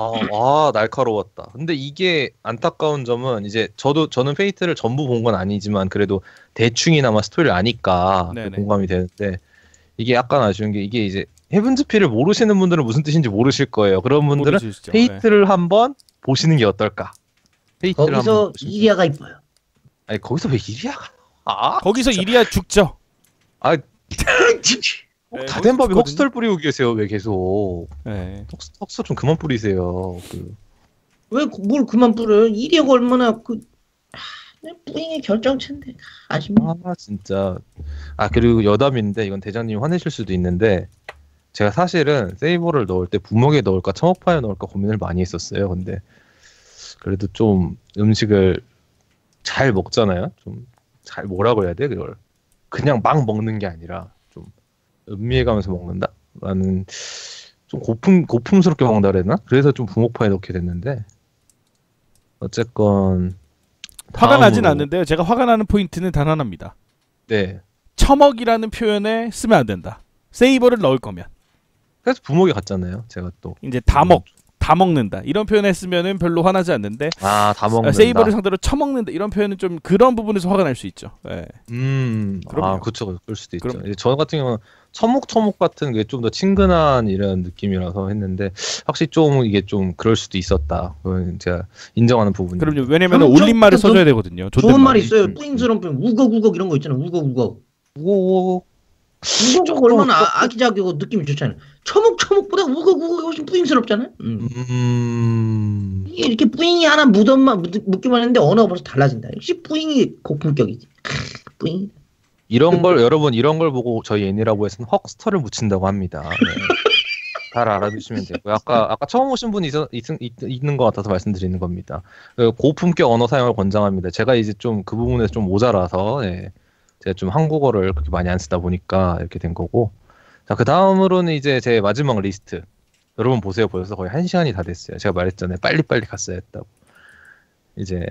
날카로웠다. 근데 이게 안타까운 점은 이제 저는 페이트를 전부 본 건 아니지만 그래도 대충이나마 스토리를 아니까 네네. 공감이 되는데 이게 약간 아쉬운 게 이게 이제 헤븐스필을 모르시는 분들은 무슨 뜻인지 모르실 거예요. 그런 분들은 모르시죠. 페이트를 한번 보시는 게 어떨까? 페이트를 한번 거기서 보시면. 이리아가 이뻐요. 아니 거기서 왜 이리아가? 거기서 이리아 죽죠. 다된 밥에 거기서 헉스터를 뿌리고 계세요. 왜 계속 네. 헉스터 좀 그만 뿌리세요. 왜 뭘 그만 뿌려요? 이리아가 얼마나 뿌잉의 결정체인데 아쉽네. 진짜. 그리고 여담인데 이건 대장님이 화내실 수도 있는데 제가 사실은 세이버를 넣을 때 부먹에 넣을까 청어파에 넣을까 고민을 많이 했었어요. 근데 그래도 좀 음식을 잘 먹잖아요. 좀 잘 뭐라고 해야 돼 그걸 그냥 막 먹는 게 아니라 좀 음미해가면서 먹는다라는 좀 고품스럽게 먹는다 그랬나? 그래서 좀 부먹파에 넣게 됐는데 어쨌건 화가 나진 다음으로- 않는데요. 제가 화가 나는 포인트는 단 하나입니다. 네. 처먹이라는 표현에 쓰면 안 된다. 세이버를 넣을 거면 그래서 부먹이 갔잖아요. 제가 또 이제 다 먹는다 이런 표현을 쓰면은 별로 화나지 않는데 다 먹는다. 세이버를 상대로 처먹는다 이런 표현은 좀 그런 부분에서 화가 날 수 있죠. 예. 그럼요. 그렇죠. 그럴 수도 있죠. 그럼- 이제 저 같은 경우는 처묵 같은 게 좀 더 친근한 이런 느낌이라서 했는데 확실히 좀 이게 좀 그럴 수도 있었다. 그건 제가 인정하는 부분이. 그럼요. 왜냐면 그럼 올림말을 좀- 써줘야 되거든요. 좋은 말 존댓말. 있어요. 뿌잉스러운 표현. 우걱우걱 이런 거 있잖아. 우걱우걱. 오, 우걱우걱 얼마나 아기자기하고 느낌이 좋잖아요. 처묵처묵보다 우걱우걱이 훨씬 뿌잉스럽잖아요. 이게 이렇게 뿌잉이 하나 묻기만 했는데 언어가 벌써 달라진다. 역시 뿌잉이 고품격이지. 뿌잉. 이런 걸 여러분 이런 걸 보고 저희 애니라고에서는 헉스터를 묻힌다고 합니다. 네. 잘 알아두시면 되고요. 아까 처음 오신 분이 있는 것 같아서 말씀드리는 겁니다. 고품격 언어 사용을 권장합니다. 제가 이제 좀 그 부분에서 좀 모자라서 제가 좀 한국어를 그렇게 많이 안 쓰다 보니까 이렇게 된 거고. 자, 그 다음으로는 이제 제 마지막 리스트. 여러분 보세요. 벌써 거의 1시간이 다 됐어요. 제가 말했잖아요. 빨리빨리 갔어야 했다고. 이제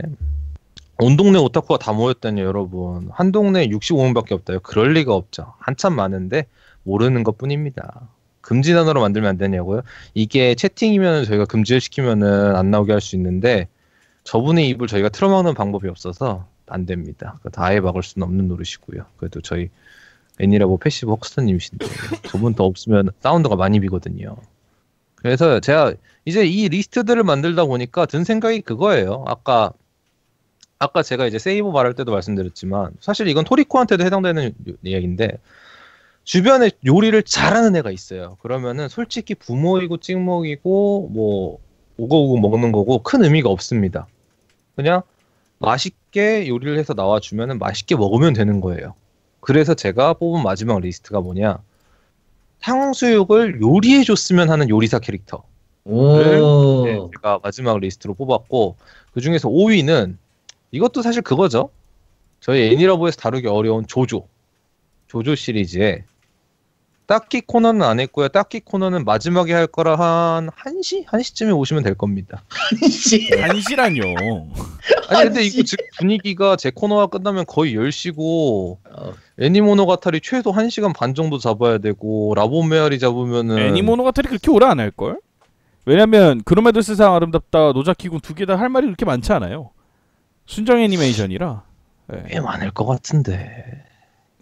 온 동네 오타쿠가 다 모였다니 여러분. 한 동네에 65명밖에 없다요. 그럴 리가 없죠. 한참 많은데 모르는 것뿐입니다. 금지 단어로 만들면 안 되냐고요? 이게 채팅이면 저희가 금지를 시키면은 안 나오게 할 수 있는데 저분의 입을 저희가 틀어막는 방법이 없어서 안 됩니다. 다 아예 막을 수는 없는 노릇이고요. 그래도 저희 애니라고 패시브 헉스터님이신데 저분 더 없으면 사운드가 많이 비거든요. 그래서 제가 이제 이 리스트들을 만들다 보니까 든 생각이 그거예요. 아까 제가 이제 세이버 말할 때도 말씀드렸지만 사실 이건 토리코한테도 해당되는 이야기인데 주변에 요리를 잘하는 애가 있어요. 그러면은 솔직히 부모이고 찍먹이고 뭐 오고오고 먹는 거고 큰 의미가 없습니다. 그냥 맛있게 요리를 해서 나와주면은 맛있게 먹으면 되는 거예요. 그래서 제가 뽑은 마지막 리스트가 뭐냐, 탕수육을 요리해줬으면 하는 요리사 캐릭터를 오. 제가 마지막 리스트로 뽑았고, 그 중에서 5위는 이것도 사실 그거죠. 저희 애니러브에서 다루기 어려운 조조 시리즈에 딱히 코너는 안 했고요. 딱히 코너는 마지막에 할 거라 한 1시? 1시쯤에 오시면 될 겁니다. 한시란요. 아니 근데 이거 즉 분위기가 제 코너가 끝나면 거의 10시고 애니모노가타리 최소 1시간 반 정도 잡아야 되고 라보메아리 잡으면은 애니모노가타리 그렇게 오래 안 할걸? 왜냐면 그로메드 세상 아름답다 노자키군 두 개 다 할 말이 그렇게 많지 않아요. 순정 애니메이션이라. 꽤 많을 것 같은데.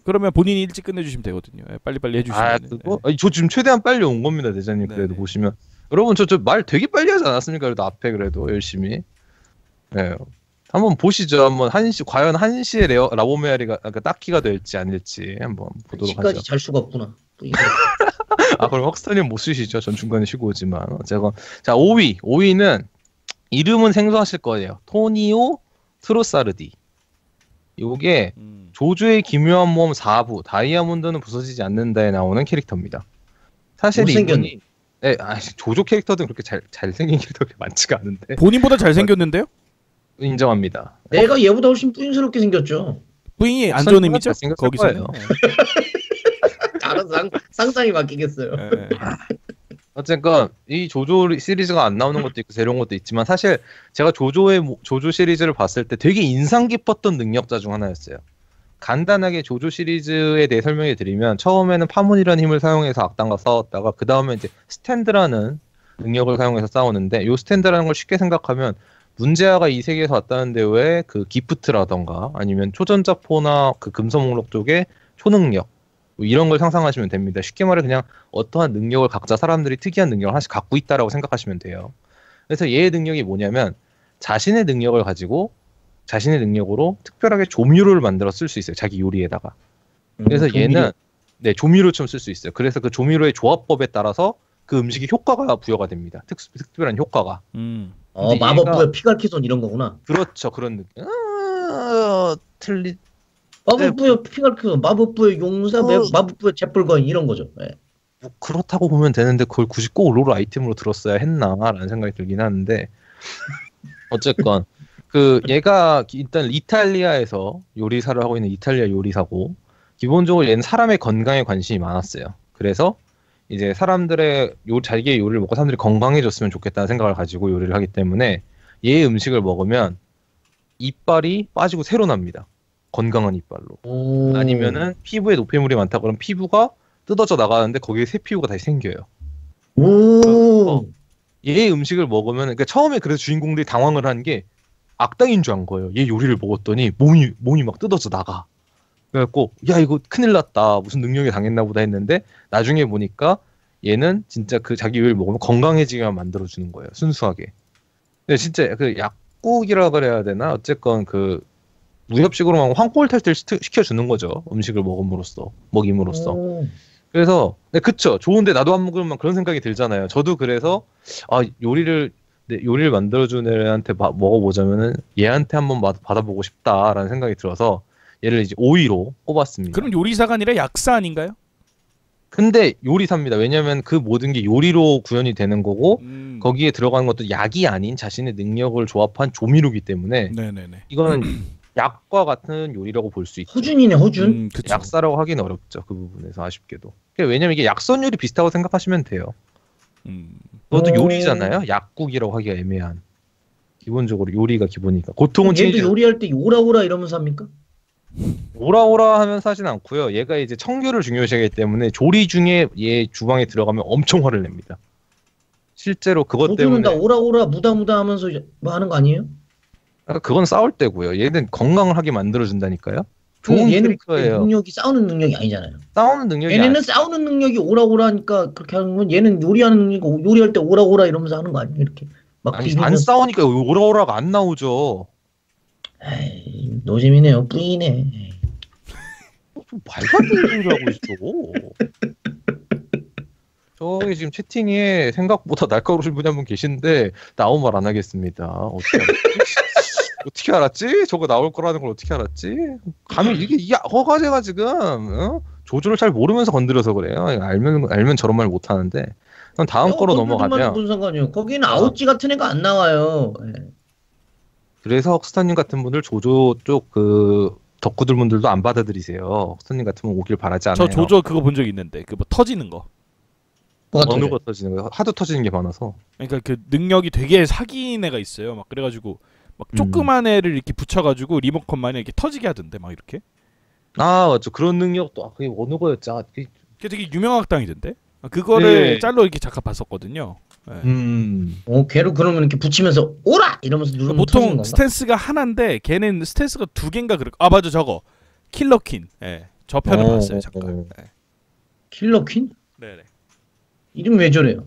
그러면 본인이 일찍 끝내주시면 되거든요. 빨리빨리 해주시면. 저 지금 최대한 빨리 온 겁니다, 대장님. 그래도 네네. 보시면 여러분 저 말 되게 빨리 하지 않았습니까? 그래도 앞에 그래도 열심히. 네. 한번 보시죠. 한번 1시 과연 1시에 라보메아리가 딱히가 될지 아닐지 한번 보도록 하죠. 시까지 잘 수가 없구나. 그럼 헉스터님 못 쓰시죠. 전 중간에 쉬고 오지만. 제가 자 5위는 이름은 생소하실 거예요. 토니오 트로사르디. 요게 조조의 기묘한 모험 4부 다이아몬드는 부서지지 않는다에 나오는 캐릭터입니다. 사실 이분이 조조 캐릭터들은 그렇게 잘생긴 캐릭터가 많지가 않은데 본인보다 잘생겼는데요? 인정합니다. 내가 얘보다 훨씬 뿌잉스럽게 생겼죠. 뿌잉이 안 좋은 의미죠? 잘생겼을 거기서는. 거예요. 다른 상상이 바뀌겠어요. 네. 어쨌건 이 조조 시리즈가 안 나오는 것도 있고 새로운 것도 있지만 사실 제가 조조 시리즈를 봤을 때 되게 인상 깊었던 능력자 중 하나였어요. 간단하게 조조 시리즈에 대해 설명해 드리면 처음에는 파문이라는 힘을 사용해서 악당과 싸웠다가 그 다음에 이제 스탠드라는 능력을 사용해서 싸우는데 요 스탠드라는 걸 쉽게 생각하면 문제아가 이 세계에서 왔다는데 왜 그 기프트라던가 아니면 초전자포나 그 금서목록 쪽에 초능력 뭐 이런 걸 상상하시면 됩니다. 쉽게 말해 그냥 어떠한 능력을 각자 사람들이 특이한 능력을 하나씩 갖고 있다라고 생각하시면 돼요. 그래서 얘의 능력이 뭐냐면 자신의 능력을 가지고 자신의 능력으로 특별하게 조미료를 만들어 쓸 수 있어요. 자기 요리에다가. 그래서 얘는 조미료처럼 쓸 수 있어요. 그래서 그 조미료의 조합법에 따라서 그 음식이 효과가 부여가 됩니다. 특별한 효과가. 마법부의 피갈키손 이런 거구나. 그렇죠. 그런 느낌. 마법부의 피갈키손, 마법부의 용사, 마법부의 재불거인 이런 거죠. 네. 뭐 그렇다고 보면 되는데 그걸 굳이 꼭 롤 아이템으로 들었어야 했나라는 생각이 들긴 하는데 어쨌건 그 얘가 일단 이탈리아에서 요리사를 하고 있는 이탈리아 요리사고 기본적으로 얘는 사람의 건강에 관심이 많았어요. 그래서 이제 사람들의 자기의 요리를 먹고 사람들이 건강해졌으면 좋겠다는 생각을 가지고 요리를 하기 때문에 얘의 음식을 먹으면 이빨이 빠지고 새로 납니다. 건강한 이빨로. 오. 아니면은 피부에 노폐물이 많다 그러면 피부가 뜯어져 나가는데 거기에 새 피부가 다시 생겨요. 오. 얘의 음식을 먹으면 그러니까 처음에 그래서 주인공들이 당황을 한 게 악당인 줄 안 거예요. 얘 요리를 먹었더니 몸이 막 뜯어져 나가. 그래갖고 야 이거 큰일 났다. 무슨 능력이 당했나 보다 했는데 나중에 보니까 얘는 진짜 그 자기 요리를 먹으면 건강해지게만 만들어주는 거예요. 순수하게. 근데 진짜 그 약국이라 그래야 되나? 어쨌건 그 무협식으로만 황골 탈퇴를 시켜주는 거죠. 음식을 먹임으로써. 오. 그래서 네, 그쵸. 좋은데 나도 안 먹으면 그런 생각이 들잖아요. 저도 그래서 요리를 만들어주는 애한테 먹어보자면은 얘한테 한번 받아보고 싶다라는 생각이 들어서 얘를 이제 5위로 꼽았습니다. 그럼 요리사가 아니라 약사 아닌가요? 근데 요리사입니다. 왜냐면 그 모든 게 요리로 구현이 되는 거고 거기에 들어가는 것도 약이 아닌 자신의 능력을 조합한 조미료이기 때문에 네네네. 이거는 약과 같은 요리라고 볼 수 있죠. 허준이네 허준. 그쵸. 약사라고 하기는 어렵죠. 그 부분에서 아쉽게도. 왜냐면 이게 약선 요리 비슷하고 생각하시면 돼요. 그것도 요리잖아요. 약국이라고 하기가 애매한. 기본적으로 요리가 기본이니까. 고통은 얘도 체질. 요리할 때 오라오라 이러면서 합니까? 오라오라 하면서 하진 않고요. 얘가 이제 청결을 중요시하기 때문에 조리 중에 얘 주방에 들어가면 엄청 화를 냅니다. 실제로 그것 저주는 때문에 다 오라오라 무다무다 하면서 뭐 하는 거 아니에요? 그건 싸울 때고요. 얘는 건강을 하게 만들어준다니까요. 좋은 얘는 캐릭터예요. 능력이 싸우는 능력이 아니잖아요. 싸우는 능력이 얘네는 싸우는 능력이 오라오라니까 그렇게 하는 건 얘는 요리하는 능력이 요리할 때 오라오라 이러면서 하는 거 아니에요? 이렇게 막 아니, 비비면서. 안 싸우니까 오라오라가 안 나오죠. 에이, 노잼이네요. 뿌이네. 좀 발발된 소리를 하고 있어. 저기 지금 채팅에 생각보다 날카로우신 분이 한 분 계신데 아무 말 안 하겠습니다. 어떻게 알았지? 저거 나올 거라는 걸 어떻게 알았지? 감히 이게 허가제가 지금 조조를 잘 모르면서 건드려서 그래요. 알면 저런 말 못 하는데. 그럼 다음 거로 넘어가면. 무슨 상관이요? 거기는 아웃지 같은 애가 안 나와요. 그래서 흑스타님 같은 분들 조조 쪽 그 덕후들 분들도 안 받아들이세요. 흑스타님 같은 분 오길 바라지 않아요. 저 조조 그거 본 적 있는데 그 뭐 터지는 거. 어느 거 터지는 거요? 하도 터지는 게 많아서. 그러니까 그 능력이 되게 사기인 애가 있어요. 막 그래가지고 막 조그만 애를 이렇게 붙여가지고 리모컨만에 이렇게 터지게 하던데 막 이렇게. 아 맞죠. 그런 능력도 그게 어느 거였지? 그게 되게 유명한 악당이던데. 그거를 네. 짤로 이렇게 잠깐 봤었거든요. 네. 걔로 그러면 이렇게 붙이면서 오라 이러면서 누르면 터지는 보통 건가? 스탠스가 하나인데 걔는 스탠스가 두 개인가 그럴. 아 맞아 저거 킬러퀸. 예. 저 편을 봤어요 잠깐. 네. 킬러 퀸? 네네. 이름 왜 저래요?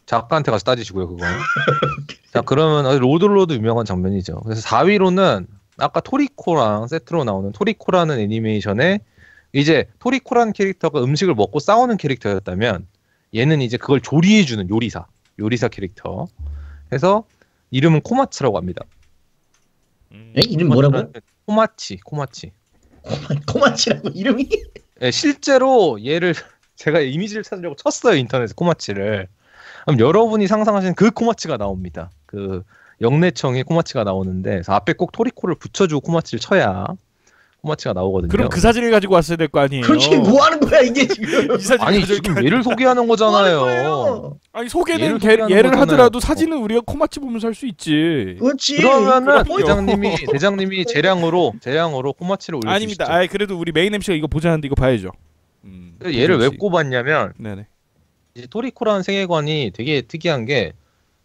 작가한테 가서 따지시고요 그거. 자 그러면 로드로드 유명한 장면이죠. 그래서 4위로는 아까 토리코랑 세트로 나오는 토리코라는 애니메이션에 이제 토리코라는 캐릭터가 음식을 먹고 싸우는 캐릭터였다면 얘는 이제 그걸 조리해주는 요리사 캐릭터. 해서 이름은 코마츠라고 합니다. 이름 뭐라고? 코마치. 코마치라고 이름이? 네, 실제로 얘를 제가 이미지를 찾으려고 쳤어요 인터넷에 코마치를. 그럼 여러분이 상상하시는 그 코마치가 나옵니다. 그 영내청에 코마치가 나오는데 그래서 앞에 꼭 토리코를 붙여주고 코마치를 쳐야 코마치가 나오거든요. 그럼 그 사진을 가지고 왔어야 될 거 아니에요. 그렇지 뭐 하는 거야 이게 지금? 이 사진 아니 가져올 게 지금 얘를 소개하는 뭐 하는 거잖아요. 거예요? 아니 소개는 얘를 소개하는 얘를 거잖아요. 하더라도 사진은 우리가 코마치 보면서 할 수 있지. 그렇지. 그러면은 그럼요. 대장님이 재량으로 코마치를 올려주시죠. 아닙니다. 아 그래도 우리 메인 MC가 이거 보자는데 이거 봐야죠. 얘를 왜 꼽았냐면 네네. 이제 토리코라는 세계관이 되게 특이한 게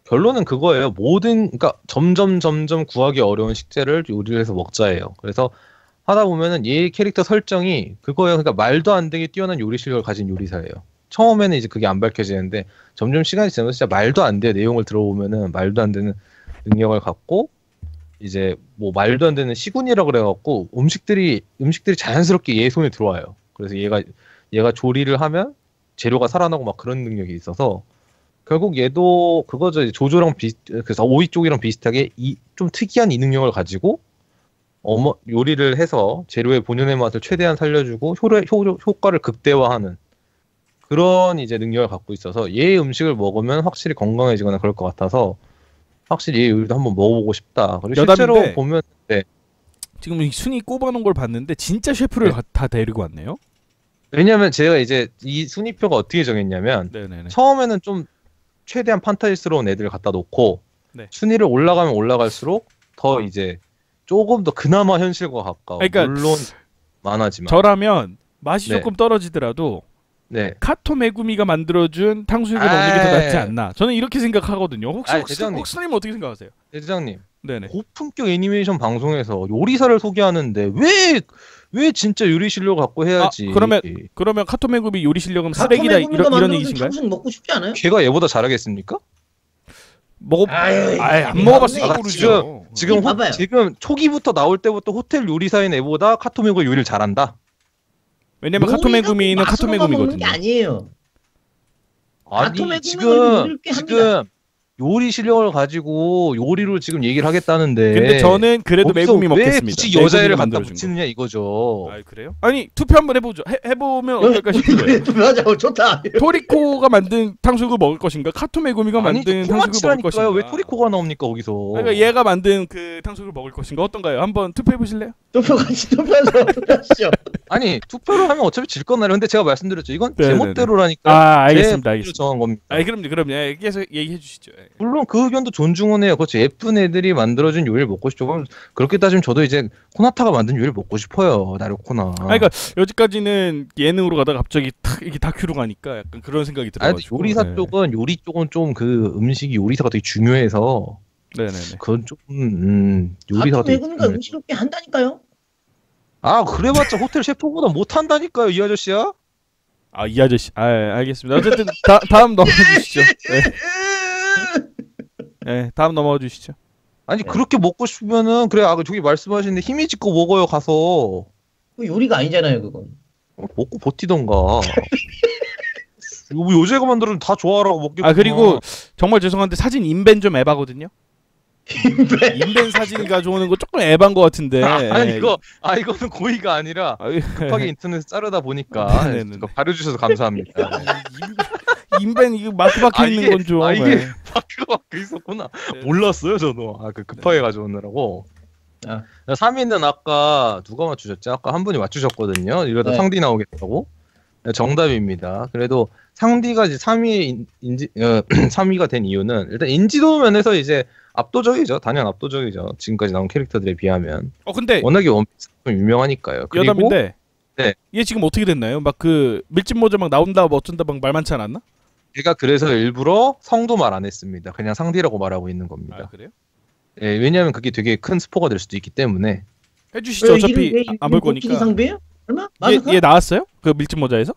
결론은 그거예요. 그러니까 점점 구하기 어려운 식재를 요리를 해서 먹자예요. 그래서 하다 보면은 얘 캐릭터 설정이 그거예요. 그러니까 말도 안 되게 뛰어난 요리 실력을 가진 요리사예요. 처음에는 이제 그게 안 밝혀지는데 점점 시간이 지나면서 진짜 말도 안 돼. 내용을 들어보면은 말도 안 되는 능력을 갖고 이제 뭐 말도 안 되는 시군이라고 그래갖고 음식들이 자연스럽게 얘 손에 들어와요. 그래서 얘가 조리를 하면 재료가 살아나고 막 그런 능력이 있어서 결국 얘도 그거죠. 조조랑 그래서 오이 쪽이랑 비슷하게 좀 특이한 이 능력을 가지고 요리를 해서 재료의 본연의 맛을 최대한 살려주고 효과를 극대화하는 그런 이제 능력을 갖고 있어서 얘의 음식을 먹으면 확실히 건강해지거나 그럴 것 같아서 확실히 요리도 한번 먹어보고 싶다. 그리고 여담인데 실제로 보면 네. 지금 이 순위 꼽아놓은 걸 봤는데 진짜 셰프를 네. 다 데리고 왔네요. 왜냐면 제가 이제 이 순위표가 어떻게 정했냐면 네네네. 처음에는 좀 최대한 판타지스러운 애들을 갖다 놓고 네. 순위를 올라가면 올라갈수록 더 이제 조금 더 그나마 현실과 가까워. 그러니까 물론 많아지만. 저라면 맛이 네. 조금 떨어지더라도 네. 카토 메구미가 만들어준 탕수육을 아이. 먹는 게 더 낫지 않나. 저는 이렇게 생각하거든요. 혹시 아이, 대장님. 혹스님 어떻게 생각하세요? 대장님. 네네. 고품격 애니메이션 방송에서 요리사를 소개하는데 왜 진짜 요리 실력 갖고 해야지. 그러면 카토 메구미 요리 실력은 쓰레기다 이런 얘기신가요? 탕수육 먹고 싶지 않아요? 걔가 얘보다 잘하겠습니까? 안 먹어봤으니까 아, 모르죠. 지금 초기부터 나올 때부터 호텔 요리사인 애보다 카토메구가 요리를 잘한다. 왜냐면 카토 메구미는 카토 먹는 게 메구미거든요. 아니에요. 아니 카토메구미는 지금 요리를 꽤 합니다. 요리 실력을 가지고 요리로 지금 얘기를 하겠다는데. 근데 저는 그래도 거기서 메구미 왜 먹겠습니다. 굳이 여자애를 메구미를 갖다 만들어준 붙이느냐 이거죠. 아 그래요? 아니 투표 한번 해보죠. 해보면 어떨까 싶은데. 맞아, 좋다. 토리코가 만든 탕수육을 먹을 것인가? 카토 메구미가 아니 만든 탕수육을 먹을 토마치라니까요. 것인가? 왜 토리코가 나옵니까 거기서? 그러니까 얘가 만든 그 탕수육을 먹을 것인가 어떤가요? 한번 투표해 보실래요? 투표하시죠. 아니 투표를 하면 어차피 질 거나요. 근데 제가 말씀드렸죠. 이건 네네네. 제멋대로라니까. 알겠습니다. 제 알겠습니다. 정한 겁니다. 그럼요. 예, 계속 얘기해 주시죠. 예. 물론 그 의견도 존중은 해요. 그렇죠. 예쁜 애들이 만들어준 요리를 먹고 싶죠. 그럼 그렇게 따지면 저도 이제 코나타가 만든 요리를 먹고 싶어요. 나를 코나. 그러니까 여기까지는 예능으로 가다가 갑자기 탁 이게 다큐로 가니까 약간 그런 생각이 들어가지고. 요리사 네. 쪽은 요리 쪽은 좀 그 음식이 요리사가 되게 중요해서 네네네. 그건 좀 요리사가 되게 메구미가 중요해요. 음식을 꽤 한다니까요. 아 그래봤자 호텔 셰프보다 못한다니까요 이 아저씨야. 아 이 아저씨. 알겠습니다. 어쨌든 다음 넘어가 주시죠. 네, 다음 넘어가 주시죠. 아니 그렇게 먹고 싶으면은 그래 저기 말씀하시는데 힘이 짓고 먹어요 가서. 그 요리가 아니잖아요, 그건. 먹고 버티던가. 이거 뭐 여자가 만들어도 다 좋아하라고 먹겠구나. 그리고 정말 죄송한데 사진 인벤 좀 에바거든요. 인벤 사진 가져오는 거 조금 에바인 것 같은데. 이거는 고의가 아니라 급하게 인터넷에 자르다 보니까 네네네. 가려주셔서 감사합니다. 인벤 이거 마크 박혀 있는 건 좀. 이게 마크가 박혀 있었구나. 네. 몰랐어요 저도. 급하게 가져오느라고. 3위는 아까 누가 맞추셨지? 아까 한 분이 맞추셨거든요. 이러다 네. 상디 나오겠다고. 네, 정답입니다. 그래도 상디가 이제 3위가 된 이유는 일단 인지도 면에서 이제 압도적이죠. 단연 압도적이죠. 지금까지 나온 캐릭터들에 비하면. 근데 워낙에 원피스 유명하니까요. 그리고 여담인데. 네. 얘 지금 어떻게 됐나요? 막 그 밀짚 모자 막 나온다 뭐 어쩐다 막 말 많지 않았나? 제가 그래서 일부러 성도 말 안 했습니다. 그냥 상디라고 말하고 있는 겁니다. 그래요? 예, 왜냐하면 그게 되게 큰 스포가 될 수도 있기 때문에. 해주시죠. 어차피 안 볼 거니까. 상배요? 얼마? 얘 나왔어요? 그 밀짚 모자에서?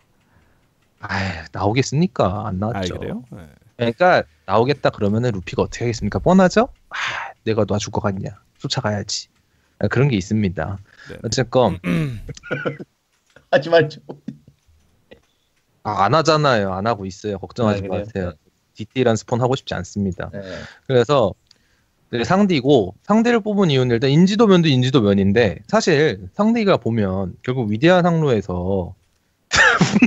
나오겠습니까? 안 나왔죠. 그래요? 네. 그러니까 나오겠다 그러면은 루피가 어떻게 하겠습니까? 뻔하죠? 내가 놔줄 것 같냐? 쫓아가야지. 그런 게 있습니다. 네. 어쨌건 하지 말죠. 안 하잖아요. 안 하고 있어요. 걱정하지 그래요? 마세요. 디테일한 스폰 하고 싶지 않습니다. 네. 그래서 상디고 상디를 뽑은 이유는 일단 인지도면도 인지도면인데 사실 상디가 보면 결국 위대한 항로에서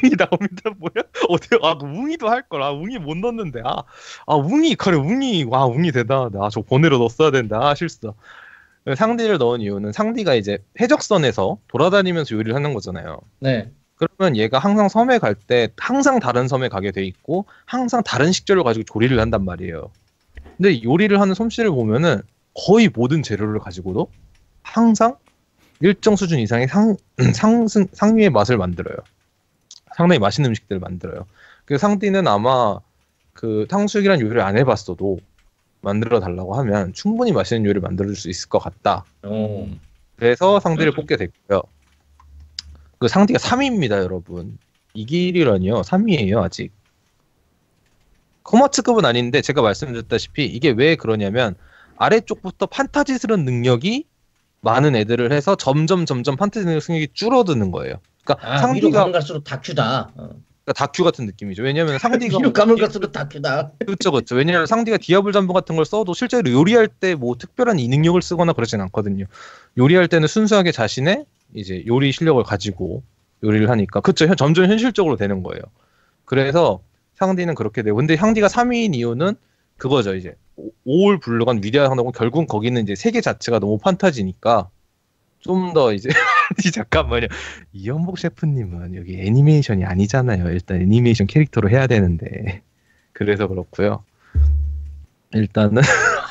웅이 나옵니다. 뭐야? 어때요? 웅이도 할 걸. 웅이 못 넣었는데. 웅이 그래. 웅이 대단하다. 저 번외로 넣었어야 된다. 실수. 상디를 넣은 이유는 상디가 이제 해적선에서 돌아다니면서 요리를 하는 거잖아요. 네. 그러면 얘가 항상 섬에 갈 때 항상 다른 섬에 가게 돼 있고 항상 다른 식재료를 가지고 조리를 한단 말이에요. 근데 요리를 하는 솜씨를 보면은 거의 모든 재료를 가지고도 항상 일정 수준 이상의 상위의 맛을 만들어요. 상당히 맛있는 음식들을 만들어요. 그 상디는 아마 그 탕수육이란 요리를 안 해봤어도 만들어 달라고 하면 충분히 맛있는 요리를 만들어줄 수 있을 것 같다. 그래서 상디를 뽑게 됐고요. 그 상디가 3위입니다, 여러분. 이길이라니요, 3위예요 아직. 코마츠급은 아닌데 제가 말씀드렸다시피 이게 왜 그러냐면 아래쪽부터 판타지스러운 능력이 많은 애들을 해서 점점 판타지 능력이 줄어드는 거예요. 그러니까 위로 상디가 가면 갈수록 다큐다. 그러니까 다큐 같은 느낌이죠. 왜냐면 상디가 위로 가면 갈수록 다큐다. 그렇죠. 왜냐면 상디가 디아블 잠부 같은 걸 써도 실제로 요리할 때 뭐 특별한 이 능력을 쓰거나 그러진 않거든요. 요리할 때는 순수하게 자신의 이제 요리 실력을 가지고 요리를 하니까 그쵸. 점점 현실적으로 되는 거예요. 그래서 상디는 그렇게 되고 근데 상디가 3위인 이유는 그거죠. 이제 오올 블루건 위대한 한다고 결국 거기는 이제 세계 자체가 너무 판타지니까 좀 더 이제 잠깐만요. 이연복 셰프님은 여기 애니메이션이 아니잖아요. 일단 애니메이션 캐릭터로 해야 되는데 그래서 그렇고요. 일단은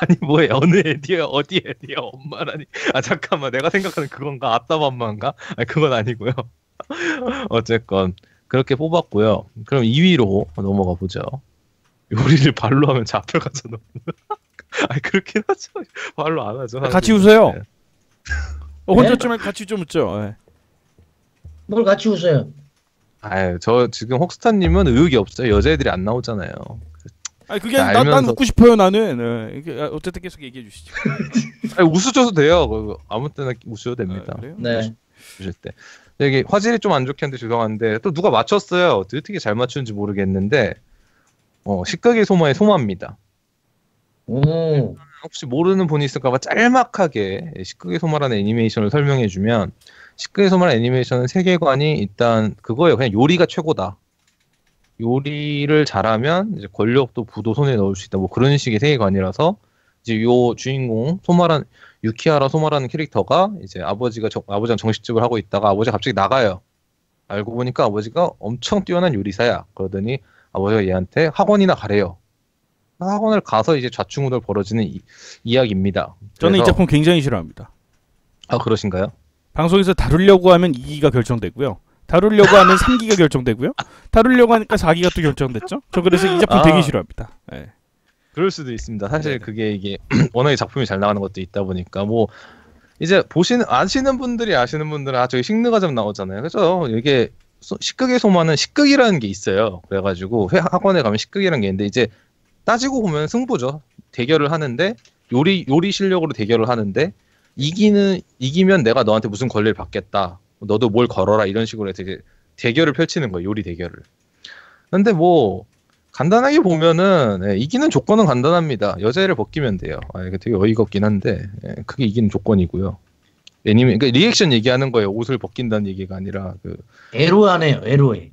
아니 뭐야 어느 애디야 어디 애디야 엄마라니 잠깐만 내가 생각하는 그건가 아따맘마인가 그건 아니고요. 어쨌건 그렇게 뽑았고요. 그럼 2위로 넘어가 보죠. 요리를 발로 하면 잡혀가잖아. 그렇긴 하죠. 발로 안 하죠. 같이 웃어요. 혼자 좀 같이 좀 웃죠. 네. 뭘 같이 웃어요? 저 지금 혹스타님은 의욕이 없어요. 여자애들이 안 나오잖아요. 그게 난 웃고 싶어요 나는. 어쨌든 계속 얘기해 주시죠. 웃으셔도 돼요. 아무 때나 웃으셔도 됩니다. 그래요? 네. 웃을 때. 여기 화질이 좀 안 좋게 했는데 죄송한데 또 누가 맞췄어요. 어떻게 잘 맞추는지 모르겠는데 식극의 소마의 소마입니다. 오. 혹시 모르는 분이 있을까봐 짤막하게 식극의 소마라는 애니메이션을 설명해주면 식극의 소마라는 애니메이션은 세계관이 일단 그거예요. 그냥 요리가 최고다. 요리를 잘하면 이제 권력도 부도 손에 넣을 수 있다. 뭐 그런 식의 세계관이라서 이제 요 주인공 유키하라 소마라는 캐릭터가 이제 아버지랑 정식집을 하고 있다가 아버지가 갑자기 나가요. 알고 보니까 아버지가 엄청 뛰어난 요리사야. 그러더니 아버지가 얘한테 학원이나 가래요. 학원을 가서 이제 좌충우돌 벌어지는 이야기입니다. 저는 이 작품 굉장히 싫어합니다. 그러신가요? 방송에서 다루려고 하면 2기가 결정되고요. 다루려고 하면 3기가 결정되고요. 다루려고 하니까 4기가 또 결정됐죠. 저 그래서 이 작품 되게 싫어합니다. 네. 그럴 수도 있습니다. 사실 그게 이게 워낙에 작품이 잘 나가는 것도 있다 보니까 뭐 이제 아시는 분들은 저기 식느가점 나오잖아요. 그죠? 이게 식극의 소마는 식극이라는 게 있어요. 그래가지고 학원에 가면 식극이라는 게 있는데 이제 따지고 보면 승부죠. 대결을 하는데 요리 실력으로 대결을 하는데 이기면 내가 너한테 무슨 권리를 받겠다. 너도 뭘 걸어라 이런 식으로 해서 이제 대결을 펼치는 거예요. 요리 대결을. 근데 뭐 간단하게 보면은 이기는 조건은 간단합니다. 여자애를 벗기면 돼요. 이게 되게 어이가 없긴 한데 그게 이기는 조건이고요. 그러니까 리액션 얘기하는 거예요. 옷을 벗긴다는 얘기가 아니라 에로하네요. 에로해.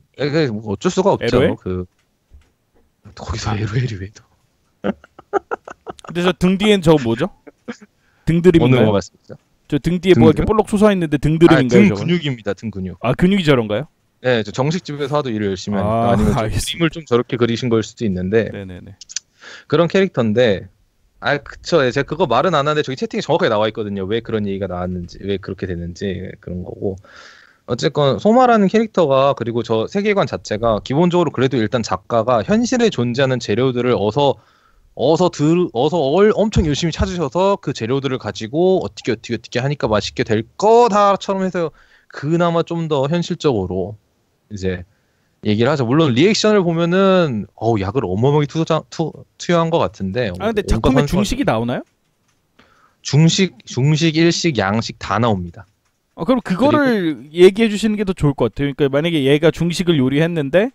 뭐 어쩔 수가 없죠. 에로해? 거기서 에로엘이 왜 또? 근데 저 등 뒤엔 저거 뭐죠? 등드림인가요? 어느 말씀이죠? 저 등 뒤에 뭐 이렇게 볼록 솟아 있는데 등드림인가요? 등 저건? 근육입니다. 등 근육. 근육이 저런가요? 네, 저 정식집에서 하도 일을 열심히 하니까 아니면 그림을 좀 저렇게 그리신 걸 수도 있는데 네네네. 그런 캐릭터인데 그쵸. 제가 그거 말은 안 하는데 저기 채팅에 정확하게 나와 있거든요. 왜 그런 얘기가 나왔는지, 왜 그렇게 됐는지 그런 거고. 어쨌건 소마라는 캐릭터가 그리고 저 세계관 자체가 기본적으로 그래도 일단 작가가 현실에 존재하는 재료들을 엄청 열심히 찾으셔서 그 재료들을 가지고 어떻게 하니까 맛있게 될 거다처럼 해서 그나마 좀 더 현실적으로 이제 얘기를 하죠. 물론 리액션을 보면은 약을 어마어마하게 투여한 것 같은데. 근데 작품에 중식이 나오나요? 중식, 일식, 양식 다 나옵니다. 그럼 그거를 얘기해 주시는 게 더 좋을 것 같아요. 그러니까 만약에 얘가 중식을 요리했는데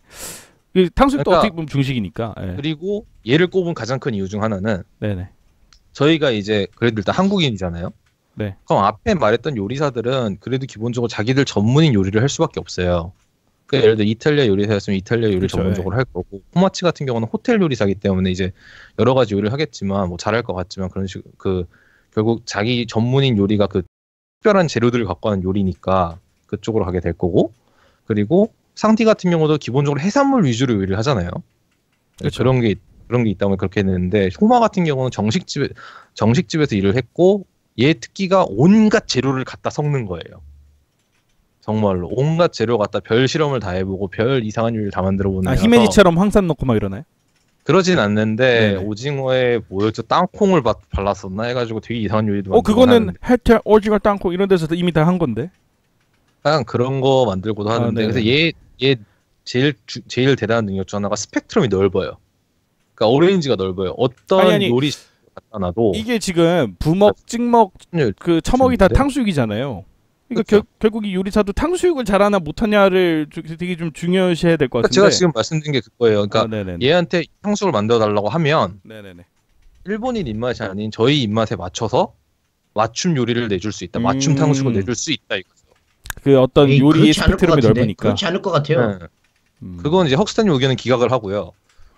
탕수육도 그러니까, 어떻게 보면 중식이니까. 네. 그리고 얘를 꼽은 가장 큰 이유 중 하나는 네네. 저희가 이제 그래도 일단 한국인이잖아요. 네. 그럼 앞에 말했던 요리사들은 그래도 기본적으로 자기들 전문인 요리를 할 수밖에 없어요. 그러니까 예를 들어 이탈리아 요리사였으면 이탈리아 요리를 그렇죠, 전문적으로 할 거고 코마치 같은 경우는 호텔 요리사기 때문에 이제 여러 가지 요리를 하겠지만 뭐 잘할 것 같지만 그런 식 결국 자기 전문인 요리가 특별한 재료들을 갖고 하는 요리니까 그쪽으로 가게 될 거고 그리고 상디 같은 경우도 기본적으로 해산물 위주로 요리를 하잖아요. 그렇죠. 그런 게 있다면 그렇게 했는데 소마 같은 경우는 정식집에서 일을 했고 얘 특기가 온갖 재료를 갖다 섞는 거예요. 정말로 온갖 재료 갖다 별 실험을 다 해보고 별 이상한 요리를 다 만들어보는 히메지처럼 황산 넣고 막 이러나요? 그러진 않는데 네네. 오징어에 뭐였죠? 땅콩을 발랐었나 해가지고 되게 이상한 요리도 만들고 그거는 하는데. 헬테 오징어 땅콩 이런 데서 이미 다 한 건데. 그냥 그런 거 만들고도 하는데 그래서 얘 제일 대단한 능력 중 하나가 스펙트럼이 넓어요. 그러니까 오레인지가 넓어요. 어떤 요리 갖다 놔도 이게 지금 부먹, 찍먹, 처먹이 다 탕수육이잖아요. 그러니까 결국 이 요리사도 탕수육을 잘하나 못하냐를 되게 좀 중요시해야 될 것 같은데. 제가 지금 말씀드린 게 그거예요. 그러니까 얘한테 탕수육을 만들어 달라고 하면 일본인 입맛이 아닌 저희 입맛에 맞춰서 맞춤 요리를 내줄 수 있다. 맞춤 탕수육을 내줄 수 있다 이거죠. 어떤 요리의 스펙트럼이 넓으니까. 그렇지 않을 것 같아요. 그건 이제 헉스타님 의견은 기각을 하고요.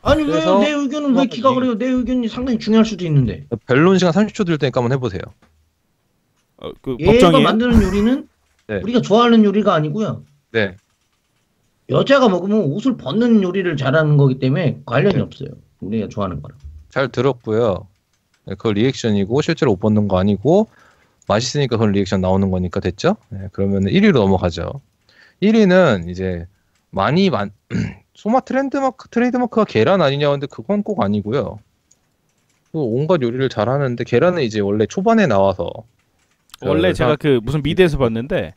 아니 왜 그래서 내 의견은 왜 기각을 해요? 내 의견이 상당히 중요할 수도 있는데. 변론 시간 30초 드릴 테니까 한번 해보세요. 그 얘가 법정이에요? 만드는 요리는 네. 우리가 좋아하는 요리가 아니고요. 네. 여자가 먹으면 옷을 벗는 요리를 잘하는 거기 때문에 관련이 네. 없어요. 우리가 좋아하는 거랑. 잘 들었고요. 네, 그거 리액션이고 실제로 옷 벗는 거 아니고 맛있으니까 그런 리액션 나오는 거니까 됐죠? 네, 그러면 1위로 넘어가죠. 1위는 이제 소마 트레이드마크가 계란 아니냐 근데 그건 꼭 아니고요. 온갖 요리를 잘하는데 계란은 이제 원래 초반에 나와서 원래 제가 그 무슨 미드에서 봤는데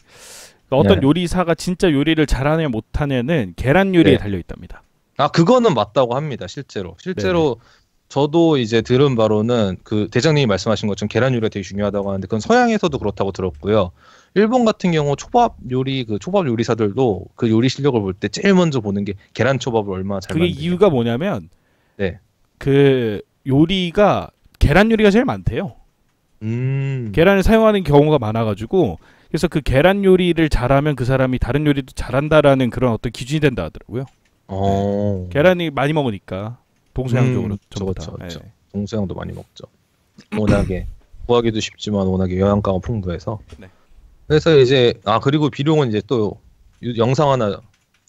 어떤 네. 요리사가 진짜 요리를 잘하냐 못하냐는 계란 요리에 네. 달려 있답니다. 아 그거는 맞다고 합니다. 실제로 저도 이제 들은 바로는 그 대장님이 말씀하신 것처럼 계란 요리가 되게 중요하다고 하는데 그건 서양에서도 그렇다고 들었고요. 일본 같은 경우 초밥 요리사들도 그 요리 실력을 볼 때 제일 먼저 보는 게 계란 초밥을 얼마나 잘 그게 만드냐. 이유가 뭐냐면 네. 그 요리가 계란 요리가 제일 많대요. 계란을 사용하는 경우가 많아가지고 그래서 그 계란 요리를 잘하면 그 사람이 다른 요리도 잘한다라는 그런 어떤 기준이 된다 하더라고요. 계란이 많이 먹으니까 동서양적으로 전부 다. 그렇죠. 네. 동서양도 많이 먹죠. 워낙에 구하기도 쉽지만 워낙에 영양가가 풍부해서. 네. 그래서 이제 그리고 비룡은 이제 또 영상 하나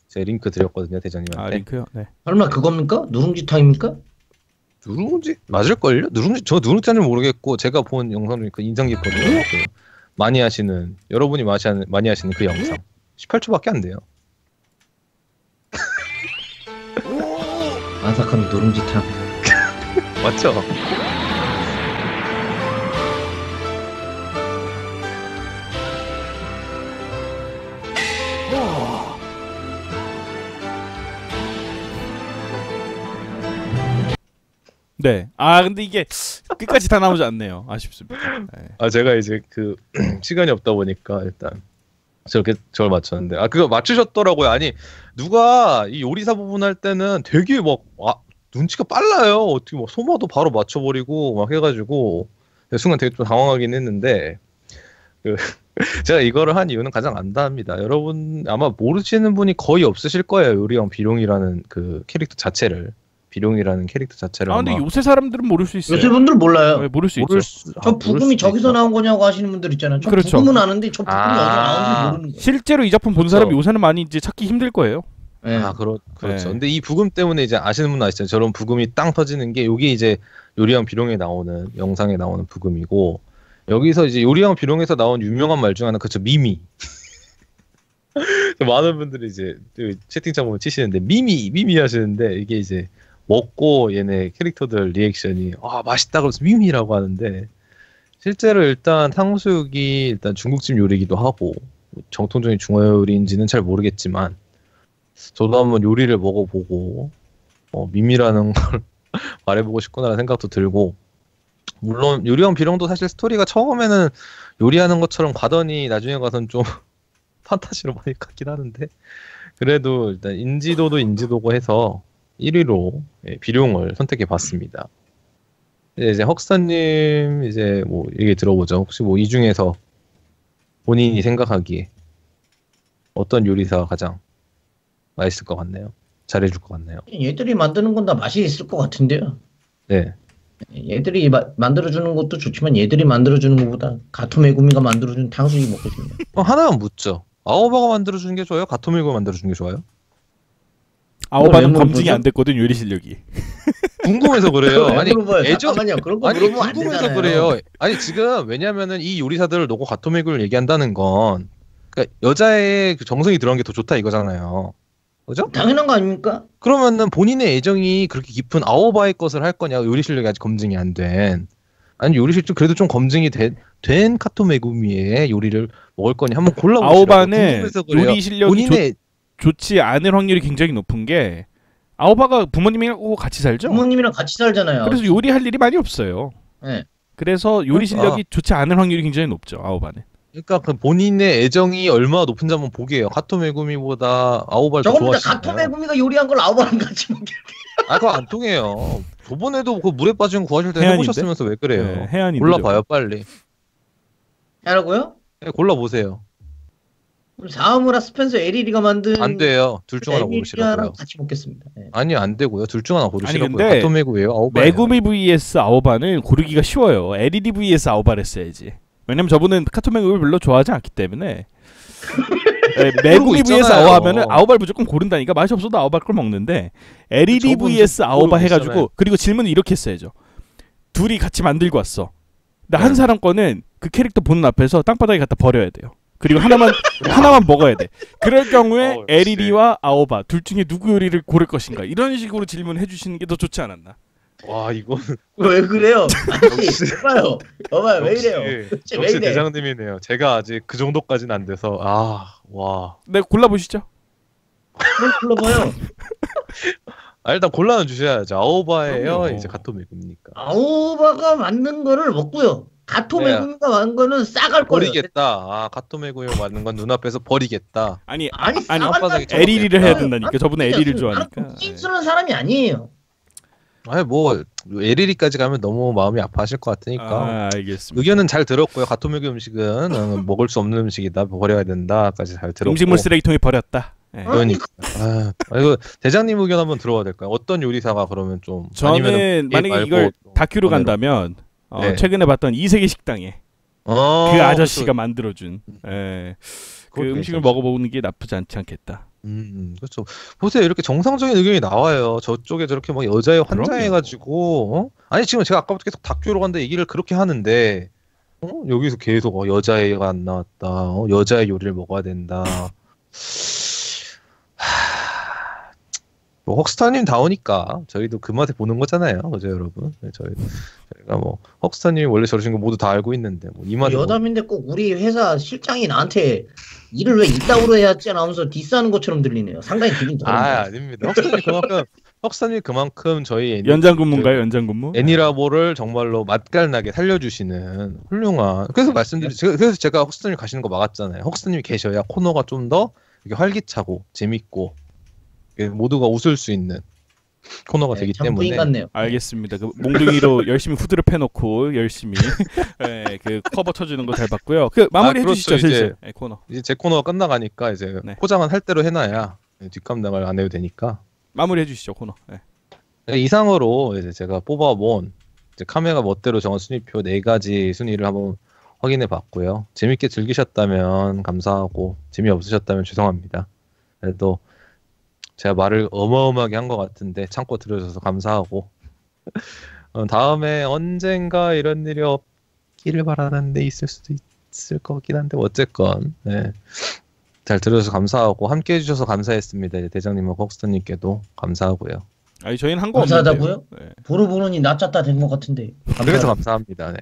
제 링크 드렸거든요 대장님한테. 아 링크요? 네. 설마 그겁니까? 누룽지탕입니까? 누룽지 맞을걸요? 저 누룽지는 모르겠고 제가 본 영상 중에 그 인상 깊었어요. 그 많이 하시는 여러분이 많이 하시는 그 영상 18초밖에 안 돼요. 아삭한 누룽지탕. 맞죠? 네. 근데 이게 끝까지 다 나오지 않네요. 아쉽습니다. 네. 제가 이제 그 시간이 없다 보니까 일단 저렇게 저를 맞췄는데 그거 맞추셨더라고요. 아니 누가 이 요리사 부분 할 때는 되게 막 눈치가 빨라요. 어떻게 뭐 소마도 바로 맞춰버리고 막 해가지고 순간 되게 좀 당황하긴 했는데 제가 이거를 한 이유는 가장 간단합니다. 여러분 아마 모르시는 분이 거의 없으실 거예요. 요리왕 비룡이라는 그 캐릭터 자체를. 비룡이라는 캐릭터 자체를. 근데 요새 사람들은 모를 수 있어요. 요새 분들 몰라요. 네, 모를 수 있죠. 저 부금이 저기서 나온 거냐고 하시는 분들 있잖아요. 저 그렇죠. 부금은 아는데 저 부금이 어디서 나오는지 모르는 거예요. 실제로 이 작품 본 사람이 요새는 많이 이제 찾기 힘들 거예요. 네. 그렇죠. 네. 근데 이 부금 때문에 이제 아시는 분은 아시죠? 저런 부금이 땅 터지는 게 요게 이제 요리왕 비룡에 나오는 영상에 나오는 부금이고 여기서 이제 요리왕 비룡에서 나온 유명한 말 중 하나 그쵸 미미. 많은 분들이 이제 채팅창 보면 치시는데 미미 하시는데 이게 이제 먹고 얘네 캐릭터들 리액션이 맛있다 그래서 미미라고 하는데 실제로 일단 탕수육이 일단 중국집 요리이기도 하고 정통적인 중화 요리인지는 잘 모르겠지만 저도 한번 요리를 먹어보고 미미라는 걸 말해보고 싶구나라는 생각도 들고 물론 요리왕 비룡도 사실 스토리가 처음에는 요리하는 것처럼 가더니 나중에 가서는 좀 판타지로 많이 갔긴 하는데 그래도 일단 인지도고 해서 1위로 비룡을 선택해 봤습니다. 이제 헉스타님 이제 뭐 얘기 들어보죠. 혹시 뭐 이 중에서 본인이 생각하기에 어떤 요리사가 가장 맛있을 것 같나요? 잘해줄 것 같나요? 얘들이 만드는 건 다 맛이 있을 것 같은데요. 네. 얘들이 만들어주는 것도 좋지만 얘들이 만들어주는 것보다 가토메구미가 만들어주는 탕수육이 먹고 싶네요. 하나만 묻죠. 아오바가 만들어주는 게 좋아요? 가토밀고 만들어주는 게 좋아요? 아오바는 검증이 안 됐거든 요리 실력이. 궁금해서 그래요. 아니 잠깐만요. 그런 거 물어보면 안 궁금해서 되잖아요. 그래요. 아니 지금 왜냐면은 이 요리사들을 놓고 가토밀고를 얘기한다는 건 그러니까 여자의 그 정성이 들어간 게 더 좋다 이거잖아요. 그죠? 당연한 거 아닙니까? 그러면은 본인의 애정이 그렇게 깊은 아오바의 것을 할 거냐 요리 실력이 아직 검증이 안 된. 아니 요리 실력 그래도 좀 검증이 된 카토메구미의 요리를 먹을 거냐 한번 골라보시라고. 아오바는 요리 실력이 좋지 않을 확률이 굉장히 높은 게 아오바가 부모님이랑 같이 살죠? 부모님이랑 같이 살잖아요. 그래서 요리할 일이 많이 없어요. 네. 그래서 요리 실력이 좋지 않을 확률이 굉장히 높죠. 아오바는. 그러니까 그 본인의 애정이 얼마나 높은지 한번 보게 해요. 가토메구미보다 아오바를 더 좋아하시나요? 저거보다 가토메구미가 요리한 걸 아오바랑 같이 먹게. 그거 안 통해요. 저번에도 그 물에 빠진 거 구하실 때 해보셨으면서 왜 그래요? 네, 해안인데. 골라봐요 빨리. 하라고요? 네, 골라보세요. 사무라 스펜서 에리리가 만든 안 돼요. 둘 중 하나 고르시라고요. 에리리랑 같이 먹겠습니다. 네. 아니요, 안 되고요. 둘 중 하나 고르시라고요. 근데 가토메구예요. 아오바예요. 메구미 vs 아오바는 고르기가 쉬워요. LED vs 아오바를 했어야지. 왜냐면 저분은 카토메구를 별로 좋아하지 않기 때문에. 네, 메구미 vs 있잖아요. 아오바면은 아오바를 무조건 고른다니까. 맛이 없어도 아오바 걸 먹는데 LED 저분 vs 아오바 고르고 해가지고 있잖아요. 그리고 질문을 이렇게 했어야죠. 둘이 같이 만들고 왔어. 근데 네. 한 사람 거는 그 캐릭터 보는 앞에서 땅바닥에 갖다 버려야 돼요. 그리고 하나만 먹어야 돼. 그럴 경우에 역시. LED와 아오바 둘 중에 누구 요리를 고를 것인가 이런 식으로 질문해 주시는 게 더 좋지 않았나? 와, 이건 왜 그래요? 아니 여봐요. 여봐요. 왜 이래요? 역시, 왜 역시 이래? 대장님이네요. 제가 아직 그 정도까지는 안 돼서 와. 네, 골라보시죠. 뭘 불러봐요. 일단 골라는 주셔야죠. 아오바예요. 그럼요. 이제 가토메구입니까? 아오바가 만든 거를 먹고요. 가토메구미가 만든 거는 싸갈 거예요. 버리겠다. 가토메구요 맞는 건 눈앞에서 버리겠다. 아니 아니 앞바닥에 싸간다니까. LED를 해야 된다니까. 나는 저분은 LED를 나는 좋아하니까. 게임 쓰는 사람이 아니에요. 아니 뭐 LED까지 가면 너무 마음이 아파하실 것 같으니까. 아, 알겠습니다. 의견은 잘 들었고요. 가토메구 음식은 먹을 수 없는 음식이다. 버려야 된다까지 잘 들었고. 음식물 쓰레기통에 버렸다. 네. 그러니까. 이거 대장님 의견 한번 들어봐야 될까요? 어떤 요리사가 그러면 좀 저는 아니면은 만약에 말고 이걸 또 다큐로 번외로. 간다면 네. 최근에 봤던 이세계 식당에 그 아저씨가 만들어준 그 그것도 음식을 괜찮죠. 먹어보는 게 나쁘지 않지 않겠다. 그렇죠. 보세요. 이렇게 정상적인 의견이 나와요. 저쪽에 저렇게 뭐 여자애 환장해가지고 아니 지금 제가 아까부터 계속 다큐로 간다 얘기를 그렇게 하는데 여기서 계속 여자애가 안 나왔다. 여자애 요리를 먹어야 된다. 뭐 헉스타님 다우니까 저희도 그 맛에 보는 거잖아요, 그죠 여러분? 네, 저희가 뭐 헉스타님이 원래 저러신 거 모두 다 알고 있는데 뭐 이 맛에 여담인데 꼭 우리 회사 실장이 나한테 일을 왜 이따구로 해야지 하면서 디스하는 것처럼 들리네요. 상당히 기분 좋은데. 아닙니다. 헉스타님 그만큼 저희 연장 근무인가요? 연장 근무? 애니라보를 정말로 맛깔나게 살려주시는 훌륭한. 그래서 제가 헉스타님 가시는 거 막았잖아요. 헉스타님이 계셔야 코너가 좀 더 활기차고 재밌고 모두가 웃을 수 있는 코너가 되기 참 부인 때문에. 같네요. 알겠습니다. 그 몽둥이로 열심히 후드를 패놓고 열심히 그 커버 쳐주는 거 잘 봤고요. 그 마무리 그렇죠. 해주시죠, 이제 슬슬. 코너 이제 제 코너가 끝나가니까 이제 네. 포장은 할 대로 해놔야 뒷감당을 안 해도 되니까. 마무리 해주시죠, 코너. 네. 이상으로 이제 제가 뽑아본 이제 카메가 멋대로 정한 순위표 4가지 순위를 한번 확인해 봤고요. 재밌게 즐기셨다면 감사하고 재미없으셨다면 죄송합니다. 그래도 제가 말을 어마어마하게 한 것 같은데 참고 들어주셔서 감사하고 다음에 언젠가 이런 일이 없기를 바라는데 있을 수도 있을 것 같긴 한데 어쨌건 잘 들어주셔서 감사하고 함께 해주셔서 감사했습니다. 이제 대장님하고 헉스터님께도 감사하고요. 아니 저희는 한 거 감사하다고요? 없는데요. 네. 보르보르니 낮췄다 된 것 같은데. 그래서 감사합니다. 네.